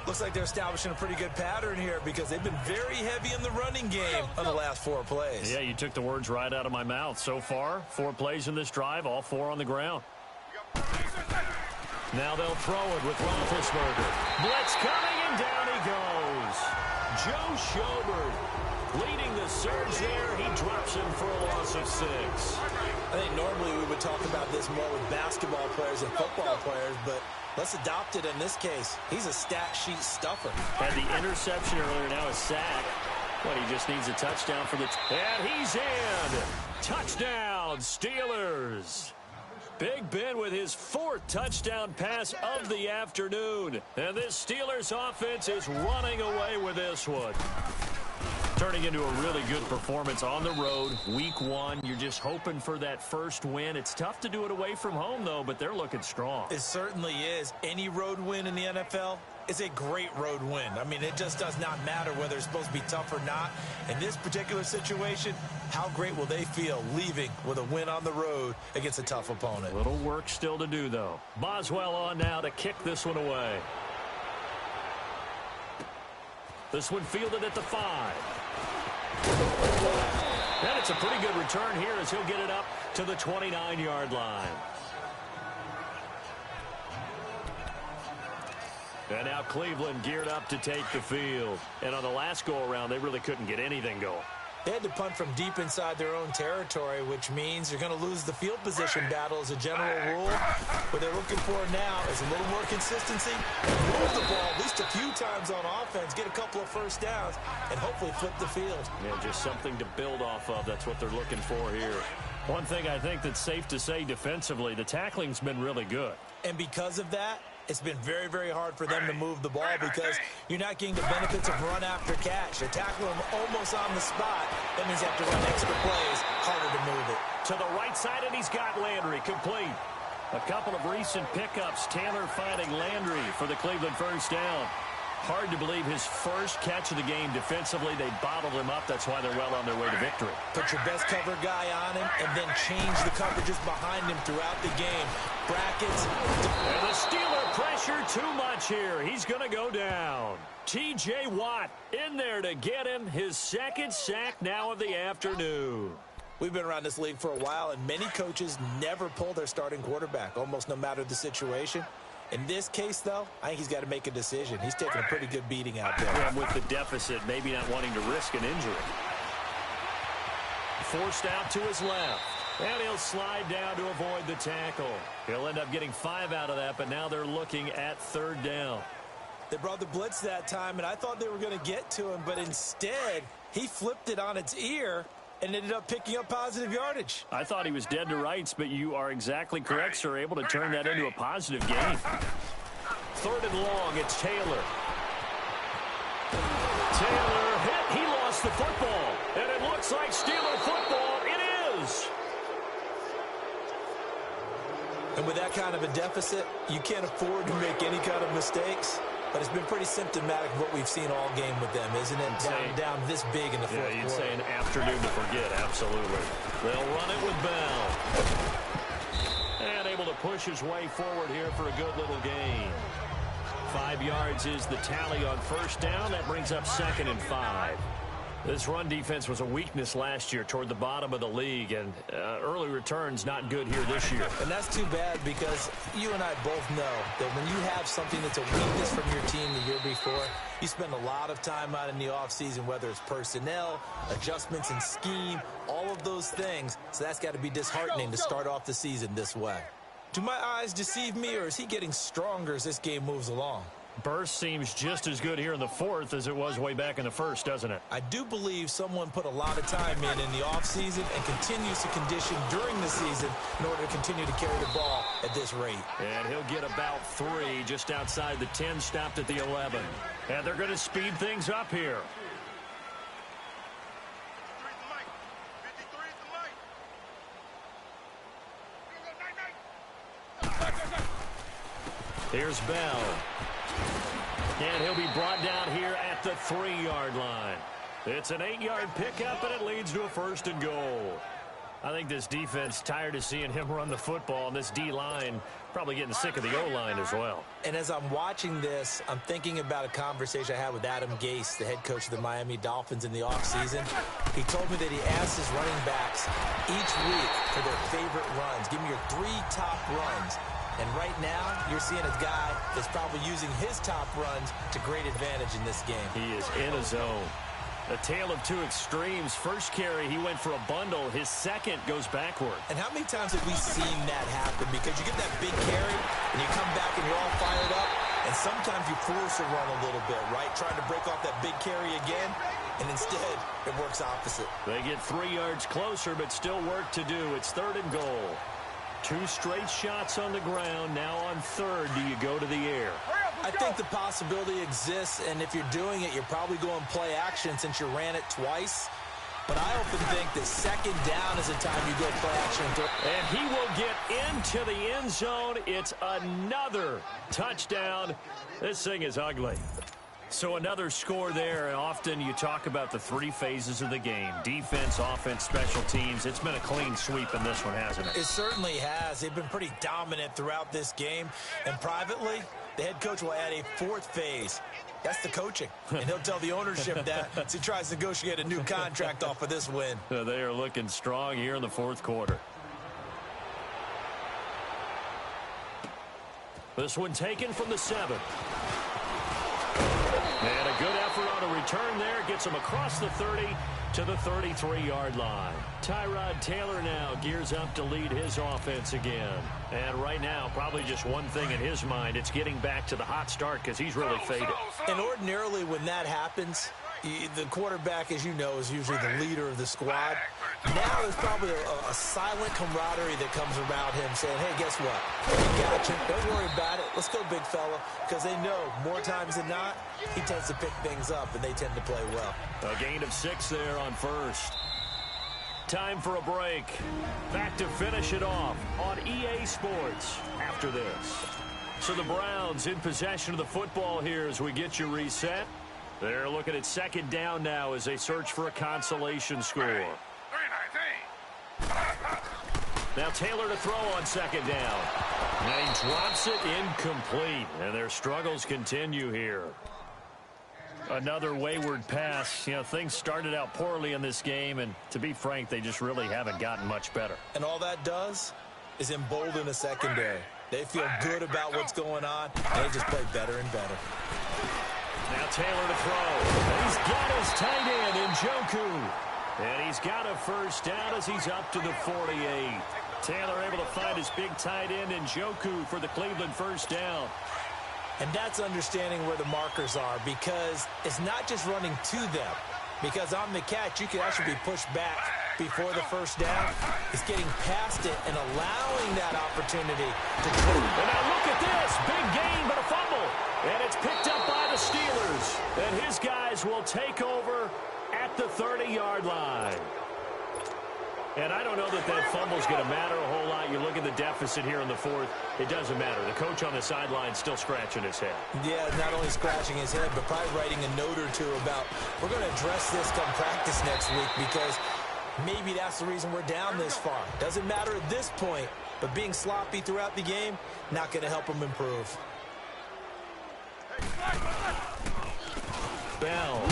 Looks like they're establishing a pretty good pattern here because they've been very heavy in the running game on the last 4 plays. Yeah, you took the words right out of my mouth. So far, 4 plays in this drive, all 4 on the ground. Now they'll throw it with Roethlisberger. Blitz coming, and down he goes. Joe Schobert leading the surge there. He drops him for a loss of 6. I think normally we would talk about this more with basketball players and football players, but let's adopt it in this case. He's a stat sheet stuffer. Had the interception earlier, now a sack. But he just needs a touchdown for the... And he's in! Touchdown, Steelers! Big Ben with his 4th touchdown pass of the afternoon. And this Steelers offense is running away with this one. turning into a really good performance on the road. Week 1, you're just hoping for that first win. It's tough to do it away from home, though, but they're looking strong. It certainly is. Any road win in the NFL is a great road win. I mean, it just does not matter whether it's supposed to be tough or not. In this particular situation, how great will they feel leaving with a win on the road against a tough opponent? Little work still to do, though. Boswell on now to kick this one away. This one fielded at the 5. And it's a pretty good return here as he'll get it up to the 29-yard line. And now Cleveland geared up to take the field. And on the last go-around, they really couldn't get anything going. They had to punt from deep inside their own territory, which means you're going to lose the field position battle as a general rule. What they're looking for now is a little more consistency, move the ball at least a few times on offense, get a couple of first downs, and hopefully flip the field. Yeah, just something to build off of. That's what they're looking for here. One thing I think that's safe to say defensively, the tackling's been really good. And because of that, it's been very, very hard for them to move the ball because you're not getting the benefits of run after catch. They tackle them almost on the spot. That means you have to run extra plays, harder to move it. To the right side, and he's got Landry complete. A couple of recent pickups. Taylor finding Landry for the Cleveland first down. Hard to believe his first catch of the game defensively. They bottled him up. That's why they're well on their way to victory. Put your best cover guy on him and then change the coverages behind him throughout the game. Brackets. And the Steeler pressure too much here. He's going to go down. T.J. Watt in there to get him his second sack now of the afternoon. We've been around this league for a while, and many coaches never pull their starting quarterback, almost no matter the situation. In this case, though, I think he's got to make a decision. He's taking a pretty good beating out there. And with the deficit, maybe not wanting to risk an injury. Forced out to his left. And he'll slide down to avoid the tackle. He'll end up getting 5 out of that, but now they're looking at third down. They brought the blitz that time, and I thought they were going to get to him, but instead, he flipped it on its ear and ended up picking up positive yardage. I thought he was dead to rights, but you are exactly correct, sir. Able to turn that into a positive gain. Third and long, it's Taylor. Taylor hit. He lost the football. And it looks like Steeler football. It is. And with that kind of a deficit, you can't afford to make any kind of mistakes. But it's been pretty symptomatic of what we've seen all game with them, isn't it? Down this big in the fourth quarter. Yeah, you'd say an afternoon to forget, absolutely. They'll run it with Bell. And able to push his way forward here for a good little gain. 5 yards is the tally on first down. That brings up 2nd and 5. This run defense was a weakness last year toward the bottom of the league, and early returns not good here this year. And that's too bad because you and I both know that when you have something that's a weakness from your team the year before, you spend a lot of time out in the offseason, whether it's personnel, adjustments in scheme, all of those things. So that's got to be disheartening to start off the season this way. Do my eyes deceive me, or is he getting stronger as this game moves along? Burst seems just as good here in the fourth as it was way back in the first, doesn't it? I do believe someone put a lot of time in the offseason and continues to condition during the season in order to continue to carry the ball at this rate. And he'll get about 3 just outside the 10, stopped at the 11. And they're going to speed things up here. Here's Bell. And he'll be brought down here at the 3-yard line. It's an 8-yard pickup, and it leads to a 1st and goal. I think this defense tired of seeing him run the football, and this D-line probably getting sick of the O-line as well. And as I'm watching this, I'm thinking about a conversation I had with Adam Gase, the head coach of the Miami Dolphins in the offseason. He told me that he asked his running backs each week for their favorite runs. Give me your 3 top runs. And right now, you're seeing a guy that's probably using his top runs to great advantage in this game. He is in a zone. A tale of 2 extremes. First carry, he went for a bundle. His second goes backward. And how many times have we seen that happen? Because you get that big carry, and you come back and you're all fired up, and sometimes you force a run a little bit, right? Trying to break off that big carry again, and instead, it works opposite. They get 3 yards closer, but still work to do. It's 3rd and goal. 2 straight shots on the ground. Now on 3rd, do you go to the air? I think the possibility exists, and if you're doing it, you're probably going play action since you ran it twice. But I often think that second down is the time you go play action. And he will get into the end zone. It's another touchdown. This thing is ugly. So another score there, and often you talk about the three phases of the game. Defense, offense, special teams. It's been a clean sweep in this one, hasn't it? It certainly has. They've been pretty dominant throughout this game. And privately, the head coach will add a fourth phase. That's the coaching. And he'll tell the ownership that as he tries to negotiate a new contract off of this win. They are looking strong here in the fourth quarter. This one taken from the 7. And a good effort on a return there. Gets him across the 30 to the 33-yard line. Tyrod Taylor now gears up to lead his offense again. And right now, probably just one thing in his mind. It's getting back to the hot start because he's really faded. And ordinarily when that happens, the quarterback, as you know, is usually the leader of the squad. Now there's probably a silent camaraderie that comes around him saying, hey, guess what? We got you. Don't worry about it. Let's go, big fella. Because they know more times than not, he tends to pick things up, and they tend to play well. A gain of 6 there on first. Time for a break. Back to finish it off on EA Sports after this. So the Browns in possession of the football here as we get you reset. They're looking at second down now as they search for a consolation score. Now Taylor to throw on second down. And he drops it incomplete. And their struggles continue here. Another wayward pass. You know, things started out poorly in this game, and to be frank, they just really haven't gotten much better. And all that does is embolden a secondary. They feel good about what's going on, and they just play better and better. Now Taylor to throw. And he's got his tight end, Njoku. And he's got a first down as he's up to the 48. Taylor able to find his big tight end, Njoku, for the Cleveland first down. And that's understanding where the markers are, because it's not just running to them. Because on the catch, you can actually be pushed back before the first down. It's getting past it and allowing that opportunity to throw. And now look at this. Big gain, but a fumble. And it's picked up by the Steelers. And his guys will take over at the 30-yard line. And I don't know that that fumble's going to matter a whole lot. You look at the deficit here in the fourth, it doesn't matter. The coach on the sideline still scratching his head. Yeah, not only scratching his head, but probably writing a note or two about, we're going to address this come practice next week, because maybe that's the reason we're down this far. Doesn't matter at this point, but being sloppy throughout the game, not going to help him improve. Bell.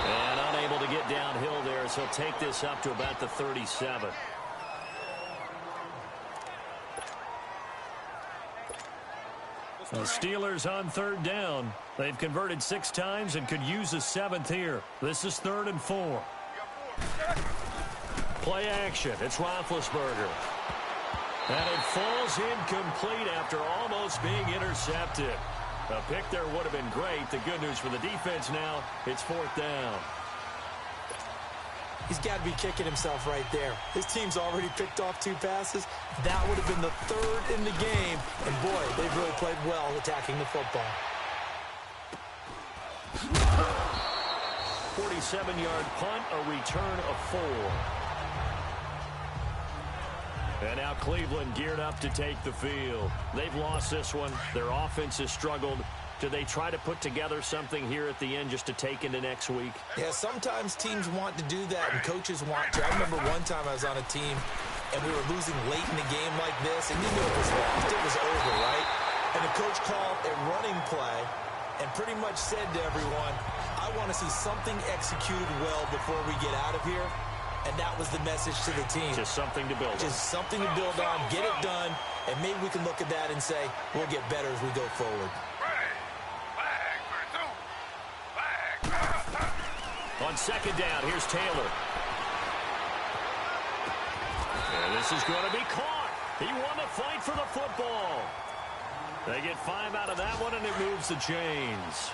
And unable to get downhill there, so he'll take this up to about the 37. The Steelers on third down. They've converted 6 times and could use a 7th here. This is 3rd and 4. Play action. It's Roethlisberger. And it falls incomplete after almost being intercepted. A pick there would have been great. The good news for the defense now, it's 4th down. He's got to be kicking himself right there. His team's already picked off 2 passes. That would have been the 3rd in the game. And boy, they've really played well attacking the football. 47-yard punt, a return of 4. And now Cleveland geared up to take the field. They've lost this one. Their offense has struggled. Do they try to put together something here at the end just to take into next week? Yeah, sometimes teams want to do that and coaches want to. I remember one time I was on a team and we were losing late in the game like this, and you knew it was lost. It was over, right? And the coach called a running play and pretty much said to everyone, I want to see something executed well before we get out of here. And that was the message to the team. Just something to build on. Just something to build on, get it done, and maybe we can look at that and say, we'll get better as we go forward. On second down, here's Taylor. And this is going to be caught. He won the fight for the football. They get 5 out of that one, and it moves the chains.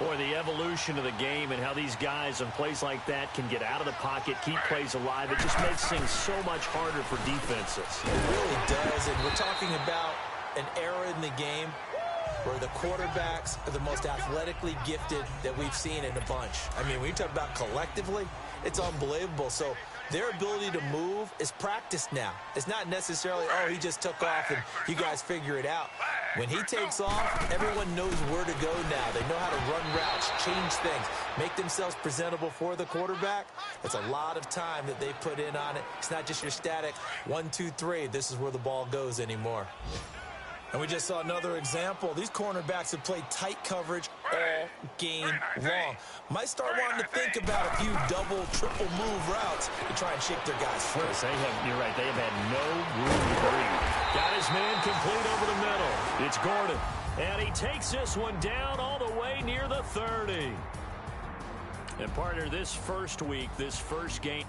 Boy, the evolution of the game and how these guys on plays like that can get out of the pocket, keep plays alive, it just makes things so much harder for defenses. It really does, and we're talking about an era in the game where the quarterbacks are the most athletically gifted that we've seen in a bunch. I mean, when you talk about collectively, it's unbelievable. So their ability to move is practiced now. It's not necessarily, oh, he just took off and you guys figure it out. When he takes off, everyone knows where to go now. They know how to run routes, change things, make themselves presentable for the quarterback. It's a lot of time that they put in on it. It's not just your static 1, 2, 3. This is where the ball goes anymore. And we just saw another example. These cornerbacks have played tight coverage all game long. Might start wanting to think about a few double, triple move routes to try and shake their guys free. You're right. They have had no room to breathe. Got his man complete over the middle. It's Gordon. And he takes this one down all the way near the 30. And partner, this first week, this first game.